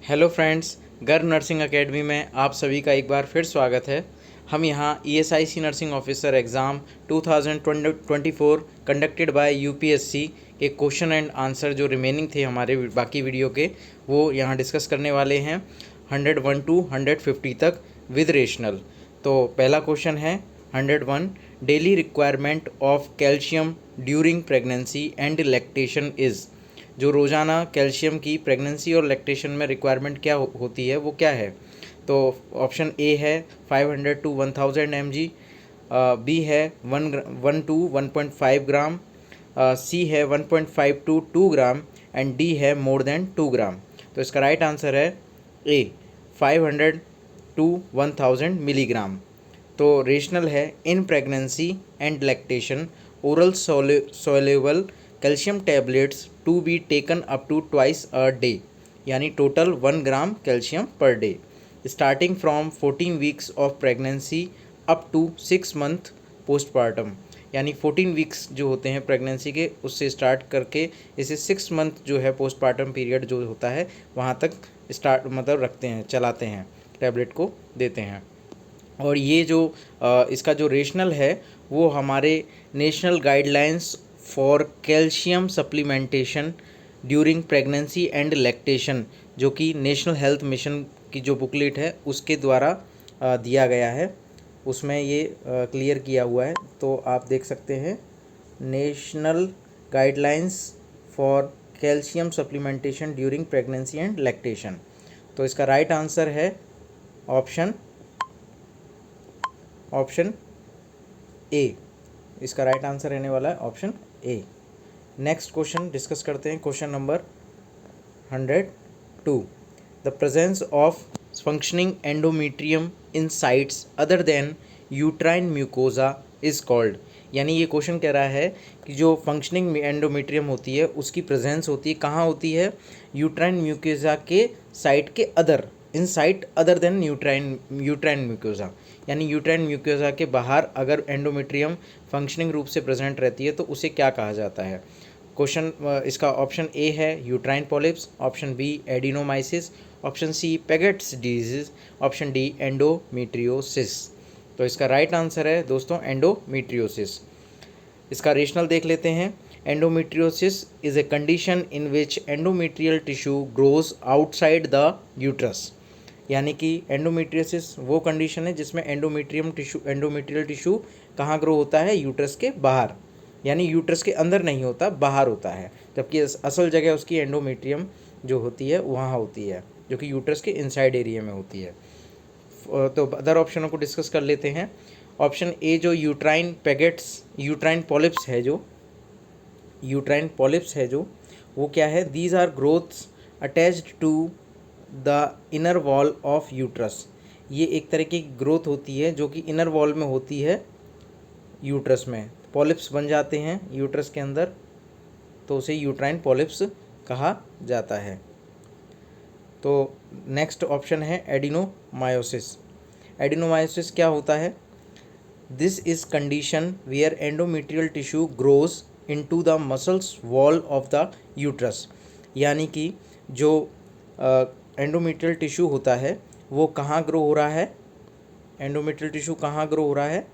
Hello friends, गर्व nursing academy में आप सभी का एक बार फिर स्वागत है। हम यहाँ ESIC nursing officer exam 2024 conducted by UPSC के क्वेश्चन एंड आंसर जो रिमेनिंग थे हमारे बाकी वीडियो के, वो यहाँ डिस्कस करने वाले हैं 101 टू 150 तक विद रेशनल। तो पहला क्वेश्चन है 101, daily requirement of calcium during pregnancy and lactation is. जो रोज़ाना कैल्शियम की प्रेगनेंसी और लैक्टेशन में रिक्वायरमेंट क्या होती है वो क्या है। तो ऑप्शन ए है 500 टू 1000 mg, बी है 1 टू 1.5 ग्राम, सी है 1.5 टू 2 ग्राम एंड डी है मोर देन 2 ग्राम। तो इसका राइट आंसर है ए 500 टू 1000 मिलीग्राम। तो रेशनल है in pregnancy and lactation oral soluble calcium tablets to be taken up to twice a day, यानी total 1 gram calcium per day starting from 14 weeks of pregnancy up to 6 month postpartum. यानी 14 weeks जो होते हैं pregnancy के, उससे start करके इसे 6 month जो है पोस्टपार्टम पीरियड जो होता है वहाँ तक मतलब रखते हैं, चलाते हैं, टैबलेट को देते हैं। और ये जो इसका जो रेशनल है वो हमारे national guidelines for calcium supplementation during pregnancy and lactation, जो कि नेशनल हेल्थ मिशन की जो बुकलेट है उसके द्वारा दिया गया है, उसमें ये क्लियर किया हुआ है। तो आप देख सकते हैं national guidelines for calcium supplementation during pregnancy and lactation. तो इसका राइट आंसर है ऑप्शन ए। इसका राइट आंसर रहने वाला है option A. Next question discuss करते हैं, question number 102, the presence of functioning endometrium in sites other than uterine mucosa is called. यानी ये क्वेश्चन कह रहा है कि जो फंक्शनिंग एंडोमेट्रियम होती है उसकी प्रेजेंस होती है, कहाँ होती है, यूट्राइन म्यूकोजा के साइट के other, in site other than uterine mucosa, यानी यूट्राइन म्यूकोजा के बाहर अगर एंडोमेट्रियम फंक्शनिंग रूप से प्रेजेंट रहती है तो उसे क्या कहा जाता है। क्वेश्चन इसका ऑप्शन ए है uterine polyps, option B adenomyosis, option C Paget's disease, option D endometriosis. तो इसका राइट आंसर है दोस्तों एंडोमेट्रियोसिस। इसका रेशनल देख लेते हैं। Endometriosis is a condition in which endometrial tissue grows outside the uterus. यानी कि एंडोमेट्रियोसिस वो कंडीशन है जिसमें एंडोमेट्रियल टिश्यू कहाँ ग्रो होता है, यूट्रस के बाहर, यानी यूट्रस के अंदर नहीं होता, बाहर होता है, जबकि असल जगह उसकी एंडोमेट्रियम जो होती है वहाँ होती है, जो कि यूट्रस के इनसाइड एरिया में होती है। तो अदर ऑप्शनों को डिस्कस कर लेते हैं। ऑप्शन ए जो यूट्राइन पॉलिप्स है जो वो क्या है, these are growths attached to the inner wall of uterus. ये एक तरह की ग्रोथ होती है जो कि इनर वॉल में होती है, यूट्रस में पॉलिप्स बन जाते हैं यूट्रस के अंदर, तो उसे यूट्राइन पॉलिप्स कहा जाता है। तो नेक्स्ट ऑप्शन है एडिनोमायोसिस। एडिनोमायोसिस क्या होता है, this is condition where endometrial tissue grows into the muscles wall of the uterus. यानी कि जो एंडोमेट्रियल टिश्यू होता है वो कहाँ ग्रो हो रहा है, एंडोमेट्रियल टिश्यू कहाँ ग्रो हो रहा है,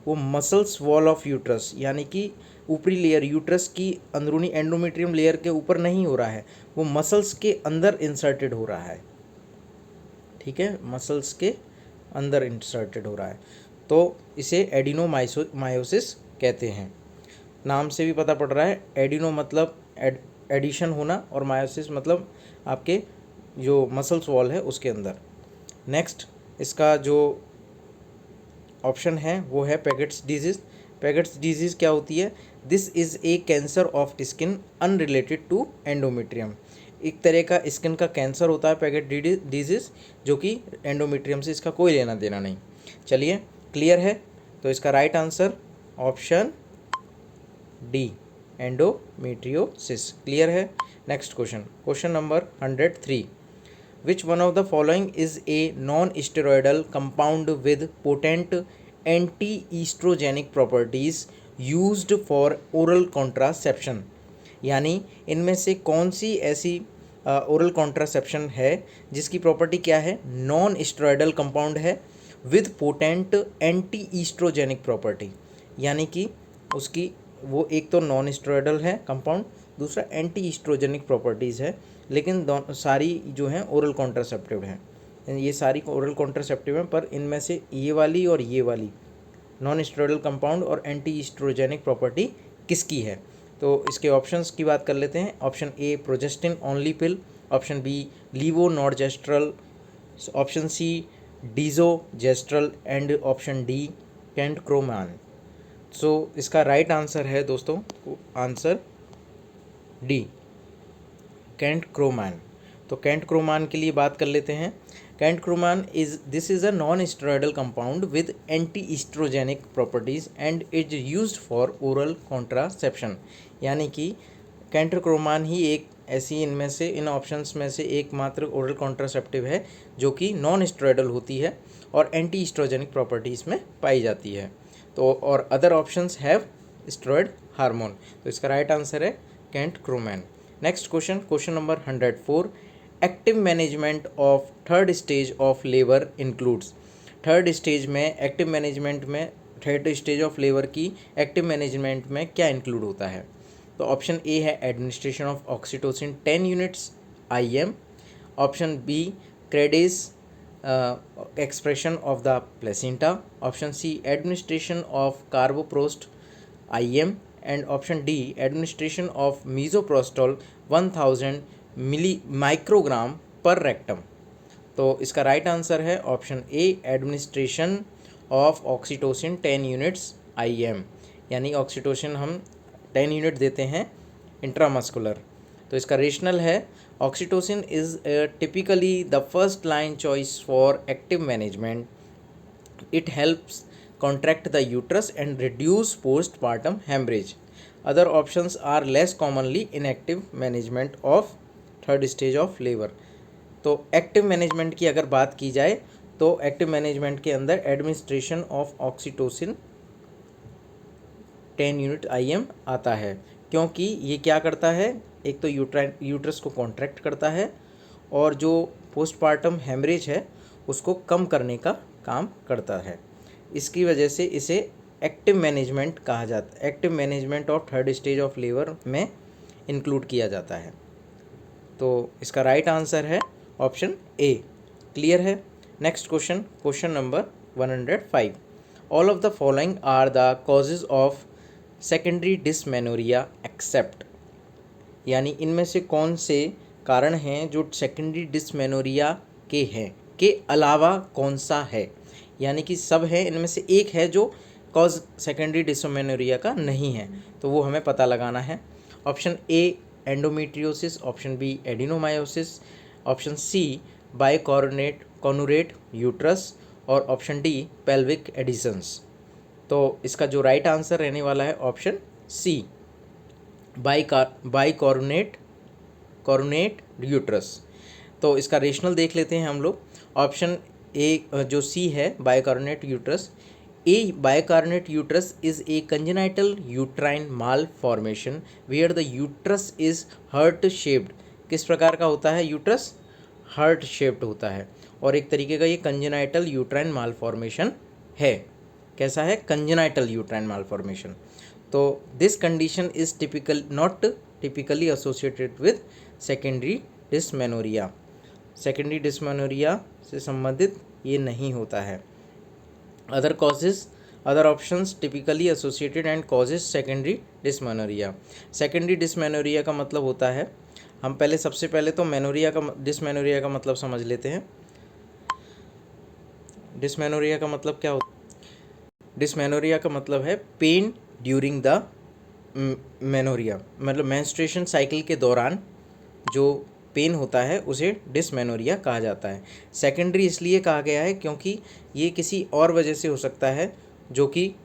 वो मसल्स वॉल ऑफ यूट्रस, यानी कि ऊपरी लेयर, यूट्रस की अंदरूनी एंडोमेट्रियम लेयर के ऊपर नहीं हो रहा है, वो मसल्स के अंदर इंसर्टेड हो रहा है। ठीक है, मसल्स के अंदर इंसर्टेड हो रहा है, तो इसे एडिनोमायोसिस कहते हैं। नाम से भी पता पड़ रहा है, एडिनो मतलब एडिशन होना और मायोसिस मतलब आपके जो मसल्स वॉल है उसके अंदर। नेक्स्ट इसका जो ऑप्शन है वो है पैगेट्स डिजीज़। पैगेट्स डिजीज़ क्या होती है, this is a cancer of skin unrelated to endometrium. एक तरह का स्किन का कैंसर होता है पैगेट डिजीज़, जो कि एंडोमेट्रियम से इसका कोई लेना देना नहीं। चलिए क्लियर है, तो इसका right answer option D endometriosis. Clear है। Next question number 103, which one of the following is a non-steroidal compound with potent anti-estrogenic properties used for oral contraception। यानी इनमें से कौन सी ऐसी ओरल कॉन्ट्रासेप्शन है जिसकी प्रॉपर्टी क्या है, नॉन स्टेरॉयडल कंपाउंड है with potent anti oestrogenic property, यानी कि उसकी वो एक तो नॉन स्टेरॉयडल है कंपाउंड, दूसरा एंटी ईस्ट्रोजेनिक प्रॉपर्टीज़ है, लेकिन सारी जो हैं ओरल कॉन्ट्रासेप्टिव हैं, ये सारी ओरल कॉन्ट्रासेप्टिव हैं, पर इनमें से ये वाली और ये वाली नॉन स्टेरॉयडल कंपाउंड और एंटी ईस्ट्रोजेनिक प्रॉपर्टी किसकी है। तो इसके ऑप्शंस की बात कर लेते हैं। Option A progestin only pill, option B levonorgestrel, option C desogestrel and option D centchroman. So इसका राइट आंसर है दोस्तों, आंसर डी कैंटक्रोमान। तो कैंटक्रोमान के लिए बात कर लेते हैं। Centchroman this is a non steroidal compound with anti estrogenic properties and is used for oral contraception, यानी कि कैंटक्रोमान ही एक ऐसी इनमें से इन ऑप्शंस में से एकमात्र ओरल कॉन्ट्रासेप्टिव है जो कि नॉन स्टेरॉयडल होती है और एंटी ईस्ट्रोजेनिक प्रॉपर्टीज़ में पाई जाती है। तो और other options have steroid hormone. तो इसका राइट आंसर है centchroman. Next question, question number 104, active management of third stage of labour includes. Third stage में एक्टिव मैनेजमेंट में थर्ड स्टेज ऑफ लेबर की एक्टिव मैनेजमेंट में क्या इंक्लूड होता है। तो ऑप्शन ए है administration of oxytocin 10 units IM, option B Crede's expression of the placenta, option C administration of carboprost IM and option D administration of misoprostol 1000 milli microgram पर rectum. तो इसका right answer है option A administration of oxytocin 10 units IM, यानी oxytocin हम 10 unit देते हैं intramuscular. तो इसका रेशनल है oxytocin is typically the first line choice for active management, it helps contract the uterus and reduce postpartum hemorrhage. Other options are less commonly in active management of third stage of labor. तो active management की अगर बात की जाए तो active management के अंदर administration of oxytocin 10 unit IM आता है, क्योंकि ये क्या करता है, एक तो यूट्रस को कॉन्ट्रैक्ट करता है और जो पोस्टपार्टम हेमरेज है उसको कम करने का काम करता है। इसकी वजह से इसे एक्टिव मैनेजमेंट कहा जाता है, active management of third stage of labour में इंक्लूड किया जाता है। तो इसका राइट आंसर है ऑप्शन ए। क्लियर है। Next question, question number 105, all of the following are the causes of secondary dysmenorrhoea except, यानी इनमें से कौन से कारण हैं जो सेकेंडरी डिसमेनोरिया के हैं, के अलावा कौन सा है, यानी कि सब है, इनमें से एक है जो कॉज सेकेंडरी डिसमेनोरिया का नहीं है, तो वो हमें पता लगाना है। Option A endometriosis, option B adenomyosis, option C bicornuate uterus और ऑप्शन डी पेल्विक एडिशंस। तो इसका जो राइट आंसर रहने वाला है ऑप्शन सी बाइकॉर्नुरेट यूट्रस। तो इसका रेशनल देख लेते हैं हम लोग। ऑप्शन ए जो सी है bicornuate uterus, a bicornuate uterus is a congenital uterine malformation where the uterus is heart shaped. किस प्रकार का होता है यूट्रस, हर्ट शेप्ड होता है, और एक तरीके का ये कंजेनाइटल यूट्राइन माल फॉर्मेशन है। कैसा है, कंजेनाइटल यूट्राइन माल फॉर्मेशन। तो this condition is not typically associated with secondary dysmenorrhea, secondary dysmenorrhea से संबंधित ये नहीं होता है। Other causes, other options typically associated and causes secondary dysmenorrhea. Secondary dysmenorrhea का मतलब होता है, हम पहले सबसे पहले तो डिसमेनोरिया का मतलब समझ लेते हैं। डिसमेनोरिया का मतलब क्या होता है, डिसमेनोरिया का मतलब है पेन ड्यूरिंग द मेनोरिया, मतलब मेंस्ट्रुएशन साइकिल के दौरान जो पेन होता है उसे डिसमेनोरिया कहा जाता है। सेकेंडरी इसलिए कहा गया है क्योंकि ये किसी और वजह से हो सकता है, जो कि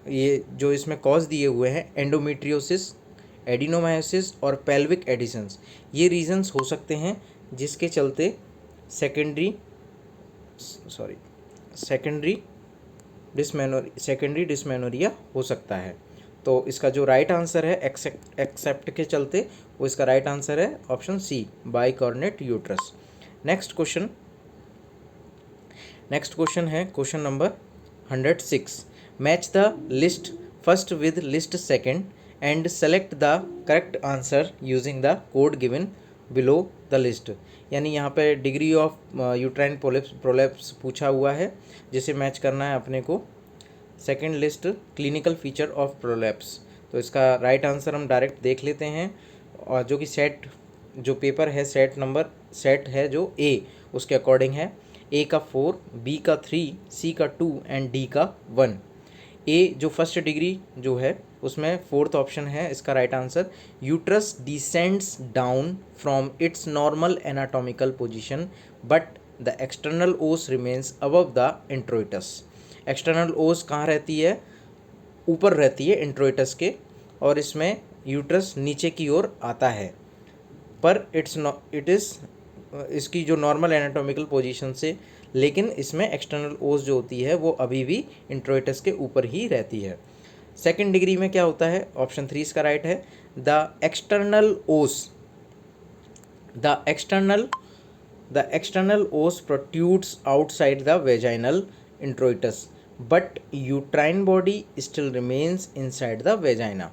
ये जो इसमें कॉज दिए हुए हैं एंडोमेट्रियोसिस, एडिनोमायोसिस और पेल्विक एडिशंस, ये रीजंस हो सकते हैं जिसके चलते सेकेंडरी डिसमेनोरिया हो सकता है। तो इसका जो राइट आंसर है एक्सेप्ट के चलते वो इसका राइट आंसर है option C, bicornuate uterus. Next question है question number 106। Match the list first with list second and select the correct answer using the code given below the list. यानी यहाँ पे डिग्री ऑफ यूट्राइन प्रोलैप्स पूछा हुआ है, जिसे match करना है अपने को second list clinical feature of prolapse. तो इसका राइट आंसर हम डायरेक्ट देख लेते हैं, और जो कि सेट जो पेपर है सेट है जो ए, उसके अकॉर्डिंग है। ए का 4, बी का 3, सी का 2 एंड डी का 1। ए जो फर्स्ट डिग्री जो है उसमें फोर्थ ऑप्शन है इसका right answer. Uterus descends down from its normal anatomical position but the external ओस रिमेन्स अबव द इंट्रोइटस। एक्सटर्नल ओस कहाँ रहती है? ऊपर रहती है इंट्रोइटस के, और इसमें यूट्रस नीचे की ओर आता है, पर इसकी जो नॉर्मल एनाटॉमिकल पोजीशन से, लेकिन इसमें एक्सटर्नल ओस जो होती है वो अभी भी इंट्रोइटस के ऊपर ही रहती है। सेकंड डिग्री में क्या होता है? ऑप्शन 3 इसका राइट है। The external os protrudes outside the vaginal introitus but uterine body still remains inside the vagina.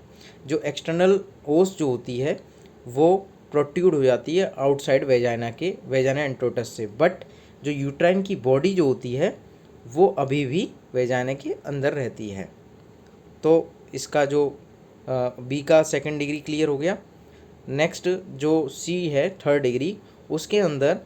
जो एक्सटर्नल ओस जो होती है वो प्रोट्रूड हो जाती है आउटसाइड वेजाइना इंट्रोइटस से, बट जो यूट्राइन की बॉडी जो होती है वो अभी भी वेजाइना के अंदर रहती है। तो इसका जो बी का सेकंड डिग्री क्लियर हो गया। नेक्स्ट जो सी है थर्ड डिग्री, उसके अंदर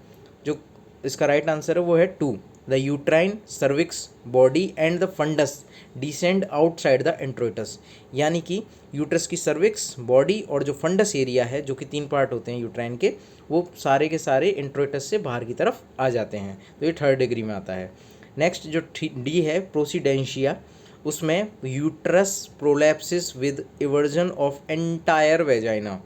जो इसका राइट आंसर है वो है 2। The uterine cervix body and the fundus descend outside the introitus. यानी कि यूट्रस की सर्विक्स बॉडी और जो फंडस एरिया है, जो कि 3 पार्ट होते हैं यूट्राइन के, वो सारे के सारे इंट्रोइटस से बाहर की तरफ आ जाते हैं। तो ये थर्ड डिग्री में आता है। नेक्स्ट जो डी है प्रोसीडेंशिया, उसमें uterus prolapsis with eversion of entire vagina.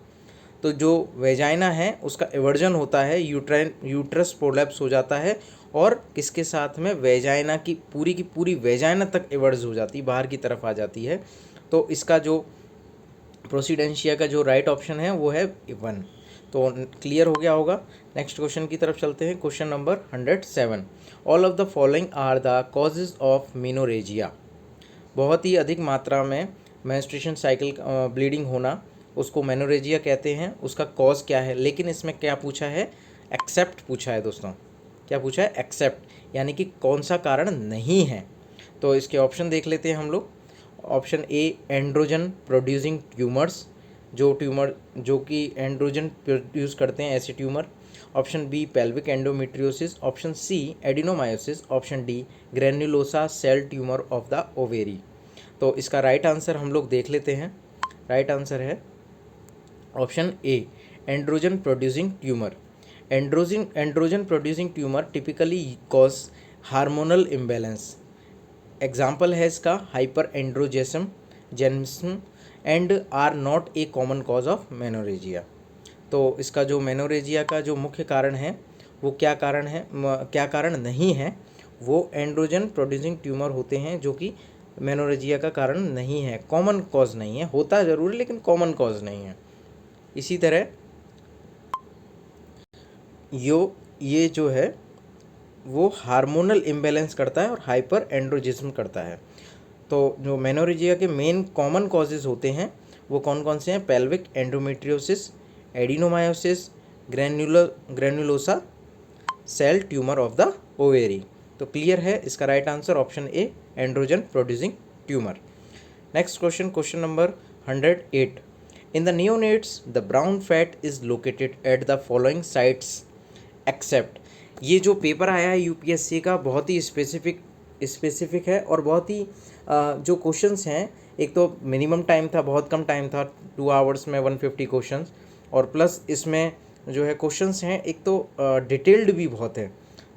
तो जो वेजाइना है उसका इवर्जन होता है, यूट्रस प्रोलैप्स हो जाता है, और किसके साथ में? वेजाइना की पूरी वेजाइना तक इवर्ज हो जाती है, बाहर की तरफ आ जाती है। तो इसका जो प्रोसीडेंशिया का जो राइट ऑप्शन है वो है 1। तो क्लियर हो गया होगा। नेक्स्ट क्वेश्चन की तरफ चलते हैं। Question number 107। All of the following are the causes of menorrhagia. बहुत ही अधिक मात्रा में मेंस्ट्रुएशन साइकिल ब्लीडिंग होना, उसको मेनोरेजिया कहते हैं। उसका कॉज क्या है? लेकिन इसमें क्या पूछा है? एक्सेप्ट पूछा है दोस्तों। क्या पूछा है? एक्सेप्ट, यानी कि कौन सा कारण नहीं है। तो इसके ऑप्शन देख लेते हैं हम लोग। Option A androgen producing tumours, जो कि एंड्रोजन प्रोड्यूस करते हैं, ऐसे tumour. Option B pelvic endometriosis. Option C adenomyosis. Option D granulosa cell tumour of the ovary. तो इसका राइट आंसर हम लोग देख लेते हैं। राइट आंसर है option A androgen producing tumour. Androgen producing tumour typically cause hormonal imbalance. Example है इसका hyperandrogenism and are not a common cause of menorrhagia. तो इसका जो मेनोरेजिया का जो मुख्य कारण है वो क्या कारण नहीं है, वो एंड्रोजन प्रोड्यूसिंग ट्यूमर होते हैं, जो कि मेनोरेजिया का कारण नहीं है, कॉमन कॉज नहीं है। होता ज़रूर है लेकिन कॉमन कॉज नहीं है। इसी तरह ये जो है वो हार्मोनल इम्बैलेंस करता है और हाइपर एंड्रोजिज्म करता है। तो जो मेनोरेजिया के मेन कॉमन कॉजेज़ होते हैं वो कौन कौन से हैं? Pelvic endometriosis, adenomyosis, granulosa cell tumour of the ovary. तो क्लियर है, इसका right answer option A androgen producing tumour. Next question number 108। In the neonates the brown fat is located at the following sites except. ये जो paper आया है UPSC का बहुत ही specific है, और बहुत ही जो क्वेश्चंस हैं, एक तो मिनिमम टाइम था, बहुत कम टाइम था, 2 आवर्स में 150 क्वेश्चंस, और प्लस इसमें जो है क्वेश्चंस हैं एक तो डिटेल्ड भी बहुत है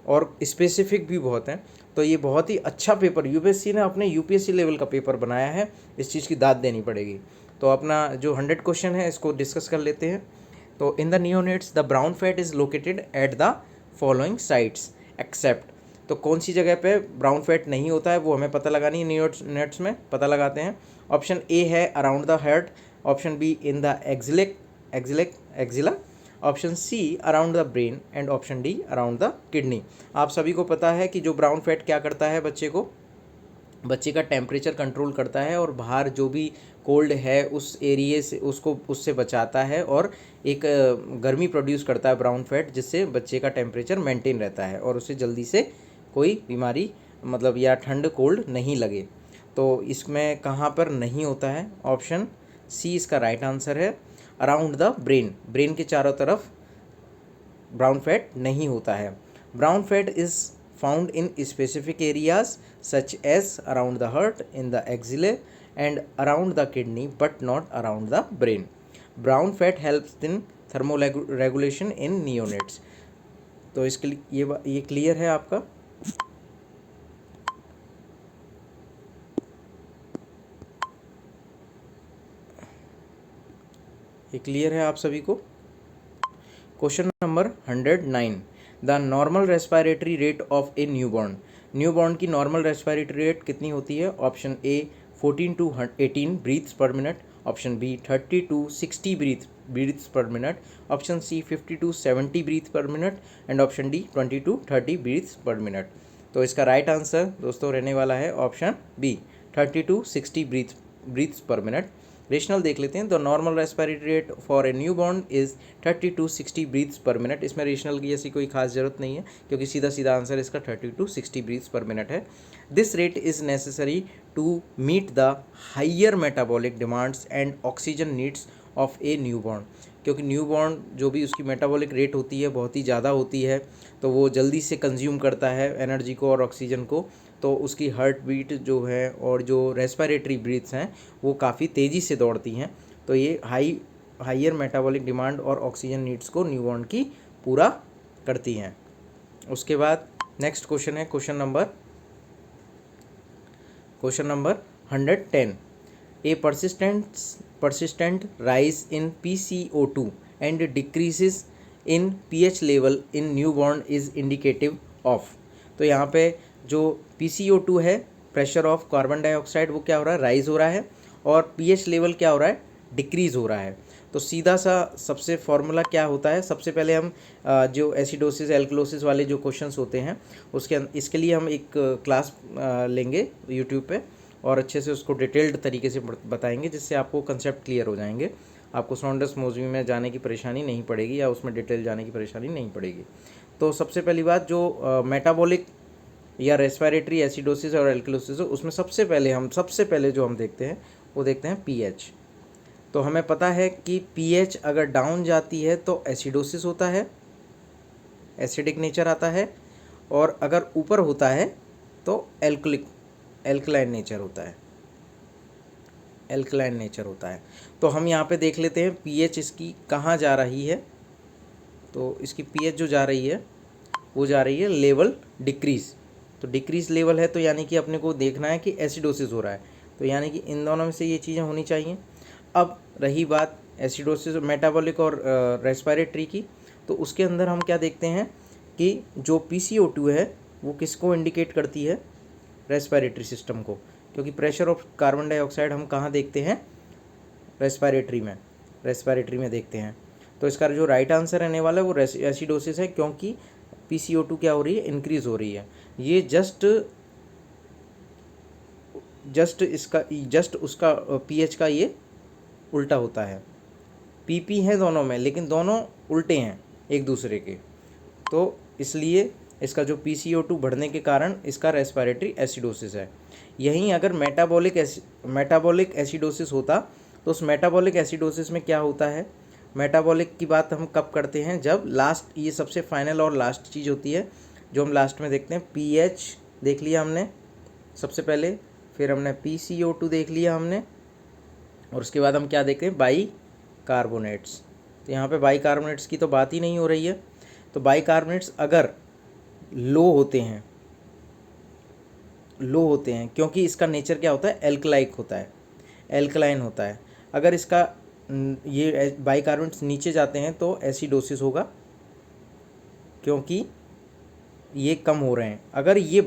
और स्पेसिफिक भी बहुत हैं। तो ये बहुत ही अच्छा पेपर यूपीएससी ने अपने यूपीएससी लेवल का पेपर बनाया है, इस चीज़ की दाद देनी पड़ेगी। तो अपना जो 100 क्वेश्चन है इसको डिस्कस कर लेते हैं। तो in the neonates the brown fat is located at the following sites except. तो कौन सी जगह पे ब्राउन फैट नहीं होता है वो हमें पता लगानी है, नेट्स में पता लगाते हैं। ऑप्शन ए है around the heart, option B in the axilla, option C around the brain and option D around the kidney. आप सभी को पता है कि जो ब्राउन फैट क्या करता है, बच्चे का टेम्परेचर कंट्रोल करता है और बाहर जो भी कोल्ड है उस एरिए से उससे बचाता है और एक गर्मी प्रोड्यूस करता है ब्राउन फैट, जिससे बच्चे का टेम्परेचर मेंटेन रहता है और उसे जल्दी से कोई बीमारी मतलब या ठंड कोल्ड नहीं लगे। तो इसमें कहाँ पर नहीं होता है, ऑप्शन सी इसका राइट आंसर है। अराउंड द ब्रेन के चारों तरफ ब्राउन फैट नहीं होता है। Brown fat is found in specific areas such as around the heart, in the axilla and around the kidney, but not around the brain. Brown fat helps in thermoregulation in neonates. तो इसके लिए ये clear है आपका? ये clear है आप सभी को? Question number 109, the normal respiratory rate of a newborn की नॉर्मल रेस्पिरेटरी रेट कितनी होती है? Option A 14 to 18 breaths per minute, option B 30 to 60 breaths per minute, option C 50 to 70 breath per minute and option D 20 to 30 breaths per minute. तो इसका right answer दोस्तों रहने वाला है option B 30 to 60 breaths per minute. Rational देख लेते हैं। The normal respiratory rate for a newborn is 30 to 60 breaths per minute. इसमें रेशनल की ऐसी कोई खास ज़रूरत नहीं है क्योंकि सीधा आंसर इसका 30 to 60 ब्रीथ्स पर मिनट है। This rate is necessary to meet the higher metabolic demands and oxygen needs of a newborn, क्योंकि न्यूबॉर्न जो भी उसकी मेटाबॉलिक रेट होती है बहुत ही ज़्यादा होती है, तो वो जल्दी से कंज्यूम करता है एनर्जी को और ऑक्सीजन को, तो उसकी हार्ट बीट जो है और जो रेस्पिरेटरी ब्रीथ्स हैं वो काफ़ी तेज़ी से दौड़ती हैं। तो ये हाइयर मेटाबॉलिक डिमांड और ऑक्सीजन नीड्स को न्यूबॉर्न की पूरा करती हैं। उसके बाद नेक्स्ट क्वेश्चन है question number 110, A persistent rise in PCO2 and decreases in pH level in newborn is indicative of। तो यहाँ पे जो PCO2 है, प्रेशर ऑफ कार्बन डाइऑक्साइड, वो क्या हो रहा है, राइज हो रहा है और pH लेवल क्या हो रहा है, डिक्रीज़ हो रहा है। तो सीधा सा सबसे फॉर्मूला क्या होता है, सबसे पहले हम जो एसिडोसिस एल्कलोसिस वाले जो क्वेश्चंस होते हैं इसके लिए हम एक क्लास लेंगे यूट्यूब पे और अच्छे से उसको डिटेल्ड तरीके से बताएंगे, जिससे आपको कंसेप्ट क्लियर हो जाएंगे। आपको सॉन्डर्स मोज़वी में जाने की परेशानी नहीं पड़ेगी या उसमें डिटेल जाने की परेशानी नहीं पड़ेगी। तो सबसे पहली बात, जो मेटाबॉलिक या रेस्पिरेटरी एसिडोसिस और एल्कलोसिस, उसमें सबसे पहले जो हम देखते हैं वो देखते हैं पीएच। तो हमें पता है कि पीएच अगर डाउन जाती है तो एसिडोसिस होता है, एसिडिक नेचर आता है, और अगर ऊपर होता है तो एल्कलाइन नेचर होता है। तो हम यहाँ पे देख लेते हैं पीएच इसकी कहाँ जा रही है। तो इसकी पीएच जो जा रही है वो जा रही है लेवल डिक्रीज़। तो डिक्रीज लेवल है तो यानी कि अपने को देखना है कि एसिडोसिस हो रहा है, तो यानी कि इन दोनों में से ये चीज़ें होनी चाहिए। अब रही बात एसिडोसिस मेटाबॉलिक और रेस्पिरेटरी की, तो उसके अंदर हम क्या देखते हैं कि जो PCO2 है वो किसको इंडिकेट करती है, रेस्पिरेटरी सिस्टम को, क्योंकि प्रेशर ऑफ कार्बन डाइऑक्साइड हम कहाँ देखते हैं, रेस्पिरेटरी में देखते हैं। तो इसका जो राइट आंसर रहने वाला है वो एसिडोसिस है, क्योंकि PCO2 क्या हो रही है, इंक्रीज़ हो रही है। ये जस्ट उसका पीएच का ये उल्टा होता है। PP है दोनों में, लेकिन दोनों उल्टे हैं एक दूसरे के, तो इसलिए इसका जो PCO2 बढ़ने के कारण इसका रेस्पिरेटरी एसिडोसिस है। यहीं अगर मेटाबॉलिक एसिडोसिस होता तो उस मेटाबॉलिक एसिडोसिस में क्या होता है, मेटाबॉलिक की बात हम कब करते हैं, जब लास्ट, ये सबसे फाइनल और लास्ट चीज़ होती है जो हम लास्ट में देखते हैं। पीएच देख लिया हमने सबसे पहले, फिर हमने PCO2 देख लिया हमने, और उसके बाद हम क्या देखते हैं, बाइकार्बोनेट्स। तो यहाँ पे बाइकार्बोनेट्स की तो बात ही नहीं हो रही है। तो बाइकार्बोनेट्स अगर लो होते हैं क्योंकि इसका नेचर क्या होता है, एल्कलाइन होता है। अगर इसका ये बाइकार्बोनेट्स नीचे जाते हैं तो एसिडोसिस होगा, क्योंकि ये कम हो रहे हैं, अगर ये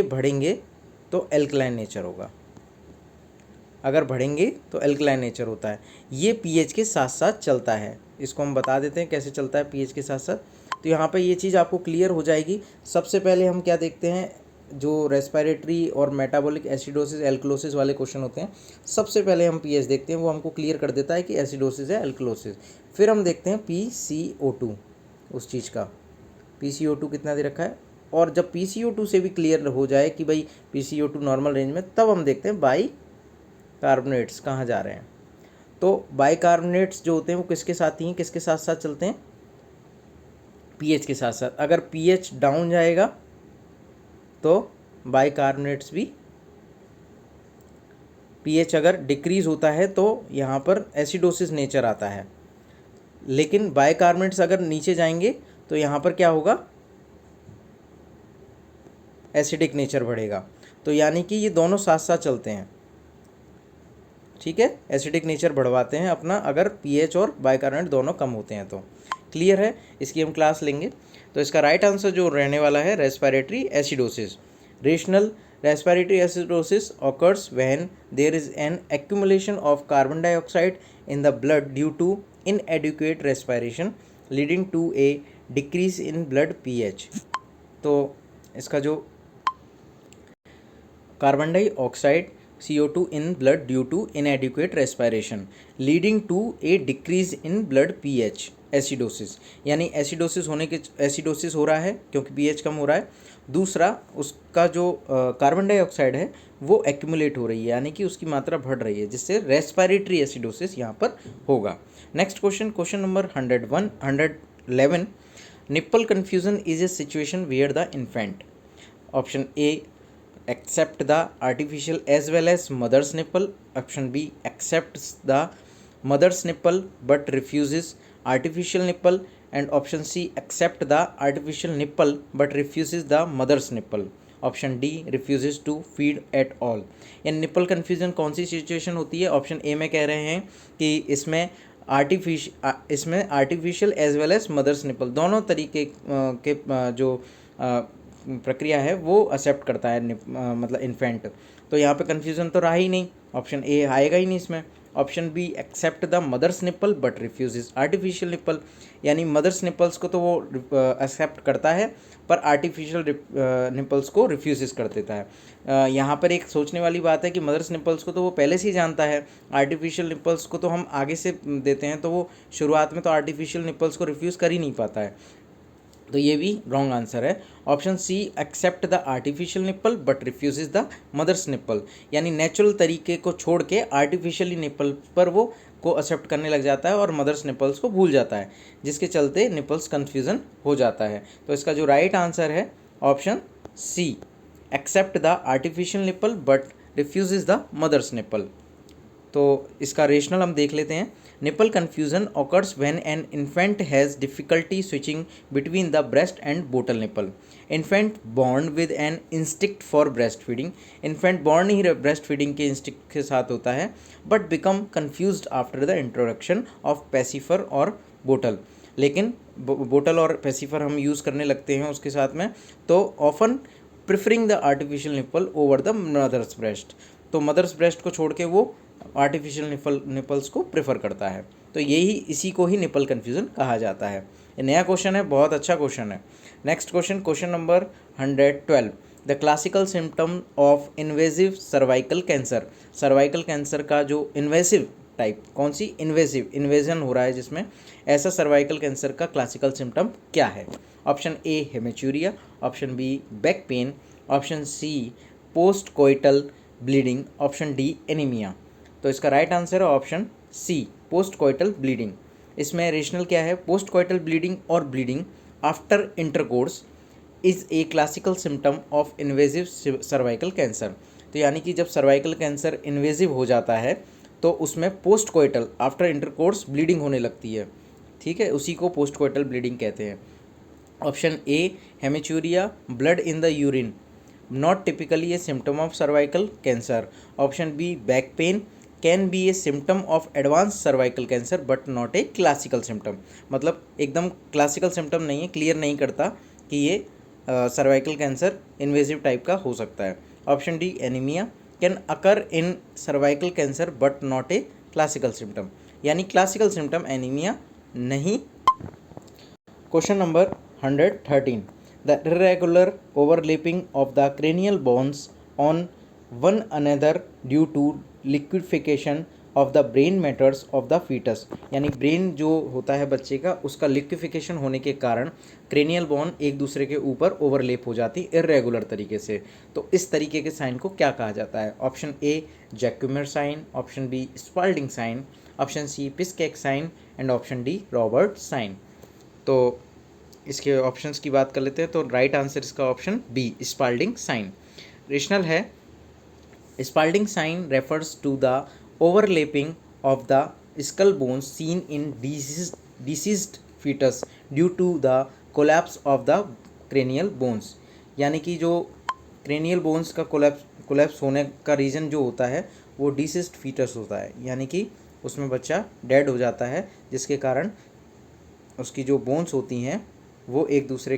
बढ़ेंगे तो एल्कलाइन नेचर होगा, अगर बढ़ेंगे तो एल्कलाइन नेचर होता है। ये पीएच के साथ साथ चलता है, इसको हम बता देते हैं कैसे चलता है पीएच के साथ साथ। तो यहाँ पे ये चीज़ आपको क्लियर हो जाएगी। सबसे पहले हम क्या देखते हैं, जो रेस्पिरेटरी और मेटाबॉलिक एसिडोसिस एल्कलोसिस वाले क्वेश्चन होते हैं, सबसे पहले हम पीएच देखते हैं, वो हमको क्लियर कर देता है कि एसिडोसिस है एल्कलोसिस। फिर हम देखते हैं PCO2, उस चीज़ का PCO2 कितना दे रखा है, और जब PCO2 से भी क्लियर हो जाए कि भाई PCO2 नॉर्मल रेंज में, तब हम देखते हैं बाई कार्बोनेट्स कहाँ जा रहे हैं। तो बाइकार्बोनेट्स जो होते हैं वो किसके साथ ही हैं, किसके साथ साथ चलते हैं, पीएच के साथ साथ। अगर पीएच डाउन जाएगा तो बाइकार्बोनेट्स भी, पीएच अगर डिक्रीज होता है तो यहाँ पर एसिडोसिस नेचर आता है, लेकिन बाइकार्बोनेट्स अगर नीचे जाएंगे तो यहाँ पर क्या होगा, एसिडिक नेचर बढ़ेगा। तो यानी कि ये दोनों साथ साथ चलते हैं, ठीक है, एसिडिक नेचर बढ़वाते हैं अपना, अगर पीएच और बाइकार्बोनेट दोनों कम होते हैं तो। क्लियर है, इसकी हम क्लास लेंगे। तो इसका राइट आंसर जो रहने वाला है respiratory acidosis. Rationale respiratory acidosis occurs when there is an accumulation of carbon dioxide in the blood due to inadequate respiration leading to a decrease in blood pH. तो इसका जो carbon dioxide CO2 in blood due to inadequate respiration leading to a decrease in blood pH acidosis, यानी acidosis acidosis हो रहा है क्योंकि pH कम हो रहा है। दूसरा, उसका जो कार्बन डाइऑक्साइड है वो एक्यूमुलेट हो रही है, यानी कि उसकी मात्रा बढ़ रही है, जिससे रेस्पिरेटरी एसिडोसिस यहाँ पर होगा। Next question, question number 111, nipple confusion is a situation where the infant, option A accept the artificial as well as mother's nipple, option B accepts the mother's nipple but refuses artificial nipple, and option C accept the artificial nipple but refuses the mother's nipple, option D refuses to feed at all। ये nipple confusion कौन सी situation होती है, option ए में कह रहे हैं कि इसमें artificial as well as mother's nipple दोनों तरीके के जो प्रक्रिया है वो एक्सेप्ट करता है मतलब इन्फेंट। तो यहाँ पे कन्फ्यूज़न तो रहा ही नहीं, ऑप्शन ए आएगा ही नहीं इसमें। Option B except the mother's nipple but refuses artificial nipple, यानी मदर्स निप्पल्स को तो वो एक्सेप्ट करता है पर आर्टिफिशियल निप्पल्स को रिफ्यूजेस कर देता है। यहाँ पर एक सोचने वाली बात है कि मदर्स निप्पल्स को तो वो पहले से ही जानता है, आर्टिफिशियल निप्पल्स को तो हम आगे से देते हैं, तो वो शुरुआत में तो आर्टिफिशियल निप्पल्स को रिफ्यूज़ कर ही नहीं पाता है। तो ये भी रॉन्ग आंसर है। Option C except the artificial nipple but refuses the mother's nipple, यानी नेचुरल तरीके को छोड़ के आर्टिफिशियली निप्पल पर वो को एक्सेप्ट करने लग जाता है और मदर्स निप्पल्स को भूल जाता है, जिसके चलते निप्पल्स कन्फ्यूज़न हो जाता है। तो इसका जो राइट आंसर है option C except the artificial nipple but refuses the mother's nipple. तो इसका रेशनल हम देख लेते हैं। Nipple confusion occurs when an infant has difficulty switching between the breast and bottle nipple. Infant born with an instinct for breastfeeding. Infant born he breastfeeding के instinct के साथ होता है, but become confused after the introduction of pacifier और bottle. लेकिन bottle और पेसिफर हम use करने लगते हैं उसके साथ में, तो often preferring the artificial nipple over the mother's breast, तो मदर्स ब्रेस्ट को छोड़ के वो आर्टिफिशियल निपल्स को प्रेफर करता है। तो यही इसी को ही निपल कन्फ्यूज़न कहा जाता है। ये नया क्वेश्चन है, बहुत अच्छा क्वेश्चन है। Next question, question number 112, the classical symptom of invasive cervical cancer. Cervical cancer का जो इन्वेसिव टाइप, कौन सी इन्वेजन हो रहा है जिसमें, ऐसा सर्वाइकल कैंसर का क्लासिकल सिम्टम क्या है। Option A haematuria, option B back pain, option C post coital bleeding, option D anaemia. तो इसका राइट आंसर है option C post coital bleeding. इसमें रेशनल क्या है, पोस्ट कोइटल ब्लीडिंग और bleeding after intercourse is a classical symptom of invasive cervical cancer. तो यानी कि जब सर्वाइकल कैंसर इन्वेजिव हो जाता है तो उसमें post coital after intercourse bleeding होने लगती है, ठीक है, उसी को पोस्ट कोइटल ब्लीडिंग कहते हैं। Option A haematuria, blood in the urine, not typically A symptom of cervical cancer. Option B back pen can be A symptom of advance cervical cancer but not a classical symptom. मतलब एकदम classical symptom नहीं है, clear नहीं करता कि ये cervical cancer invasive type का हो सकता है। Option D anaemia can occur in cervical cancer but not a classical symptom, यानी क्लासिकल सिम्टम एनीमिया नहीं। Question number 113, the irregular overlapping of the cranial bones on one another due to liquefaction of the brain matters of the fetus, यानी brain जो होता है बच्चे का उसका liquefaction होने के कारण क्रेनियल बोन एक दूसरे के ऊपर ओवरलेप हो जाती है इरेगुलर तरीके से। तो इस तरीके के साइन को क्या कहा जाता है? Option A Jacquemier sign, option B Spalding sign, option C Piskacek sign and option D Robert sign. तो इसके ऑप्शंस की बात कर लेते हैं। तो राइट आंसर इसका option B Spalding sign. Rational है, Spalding sign refers to the overlapping of the skull bones seen in deceased fetus due to the collapse of the cranial bones, यानी कि जो क्रेनियल बोन्स का collapse होने का reason जो होता है वो डिसीज्ड फीटस होता है, यानी कि उसमें बच्चा डेड हो जाता है जिसके कारण उसकी जो बोन्स होती हैं वो एक दूसरे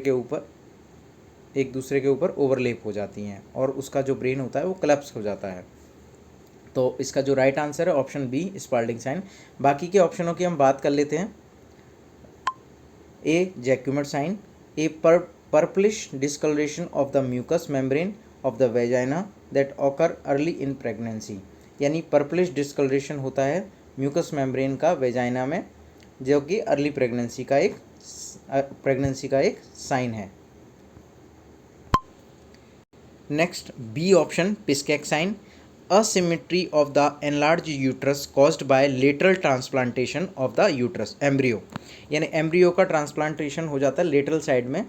के ऊपर ओवरलेप हो जाती हैं और उसका जो ब्रेन होता है वो कोलैप्स हो जाता है। तो इसका जो राइट आंसर है ऑप्शन बी स्पाल्डिंग साइन। बाकी के ऑप्शनों की हम बात कर लेते हैं। A Jacquemier sign, a purplish discolouration of the mucous membrane of the vagina that occur early in pregnancy, यानी पर्पलिश डिस्कलरेशन होता है म्यूकस मेम्ब्रेन का वेजाइना में जो कि अर्ली प्रेगनेंसी का एक साइन है। Next B option Piskacek sign, asymmetry of the enlarged uterus caused by lateral transplantation of the uterus embryo, यानी एम्ब्रियो का ट्रांसप्लांटेशन हो जाता है लेटरल साइड में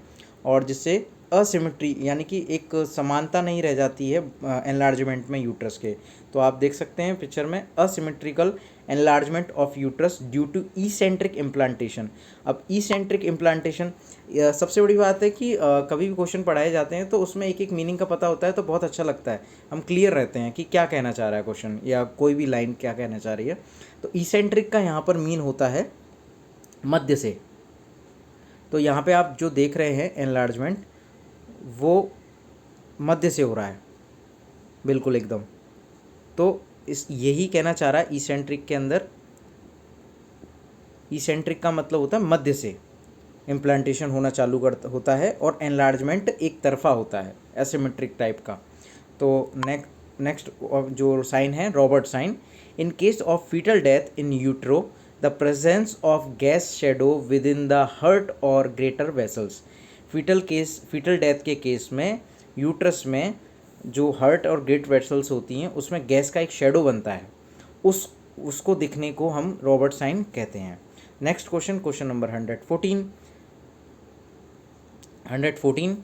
और जिससे असिमेट्री यानी कि एक समानता नहीं रह जाती है एनलार्जमेंट में यूट्रस के। तो आप देख सकते हैं पिक्चर में asymmetrical enlargement of uterus due to eccentric implantation. अब ईसेंट्रिक इम्प्लांटेशन सबसे बड़ी बात है कि कभी भी क्वेश्चन पढ़ाए जाते हैं तो उसमें एक एक मीनिंग का पता होता है तो बहुत अच्छा लगता है, हम क्लियर रहते हैं कि क्या कहना चाह रहा है क्वेश्चन या कोई भी लाइन क्या कहना चाह रही है। तो ईसेंट्रिक का यहाँ पर मीन होता है मध्य से। तो यहाँ पे आप जो देख रहे हैं एनलार्जमेंट वो मध्य से हो रहा है बिल्कुल एकदम। तो इस यही कहना चाह रहा है ईसेंट्रिक के अंदर, ईसेंट्रिक का मतलब होता है मध्य से इम्प्लांटेशन होना चालू होता है और एनलार्जमेंट एक तरफा होता है एसिमेट्रिक टाइप का। तो नेक्स्ट जो साइन है Robert sign, in case of fetal death in utero the presence of gas shadow within the heart और ग्रेटर वेसल्स, फीटल डेथ के केस में यूट्रस में जो हर्ट और ग्रेट वेसल्स होती हैं उसमें गैस का एक शेडो बनता है, उसको दिखने को हम रॉबर्ट साइन कहते हैं। नेक्स्ट क्वेश्चन नंबर 114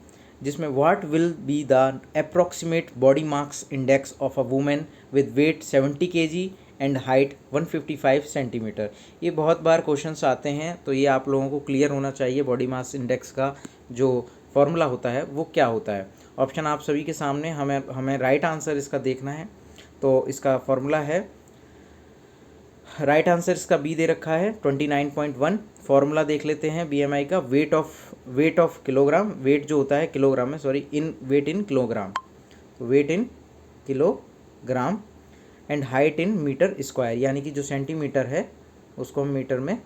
जिसमें what will be the approximate body mass index of a women with weight 70 kg and height 155 centimetre. ये बहुत बार क्वेश्चंस आते हैं तो ये आप लोगों को क्लियर होना चाहिए बॉडी मास इंडेक्स का जो फॉर्मूला होता है वो क्या होता है। ऑप्शन आप सभी के सामने, हमें राइट आंसर इसका देखना है। तो इसका फॉर्मूला है, राइट आंसर इसका बी दे रखा है 29.1। फॉर्मूला देख लेते हैं बीएमआई का, वेट ऑफ किलोग्राम, वेट जो होता है किलोग्राम में, sorry weight in kilogram, weight in kilogram and height in metre square, यानी कि जो सेंटीमीटर है उसको हम मीटर में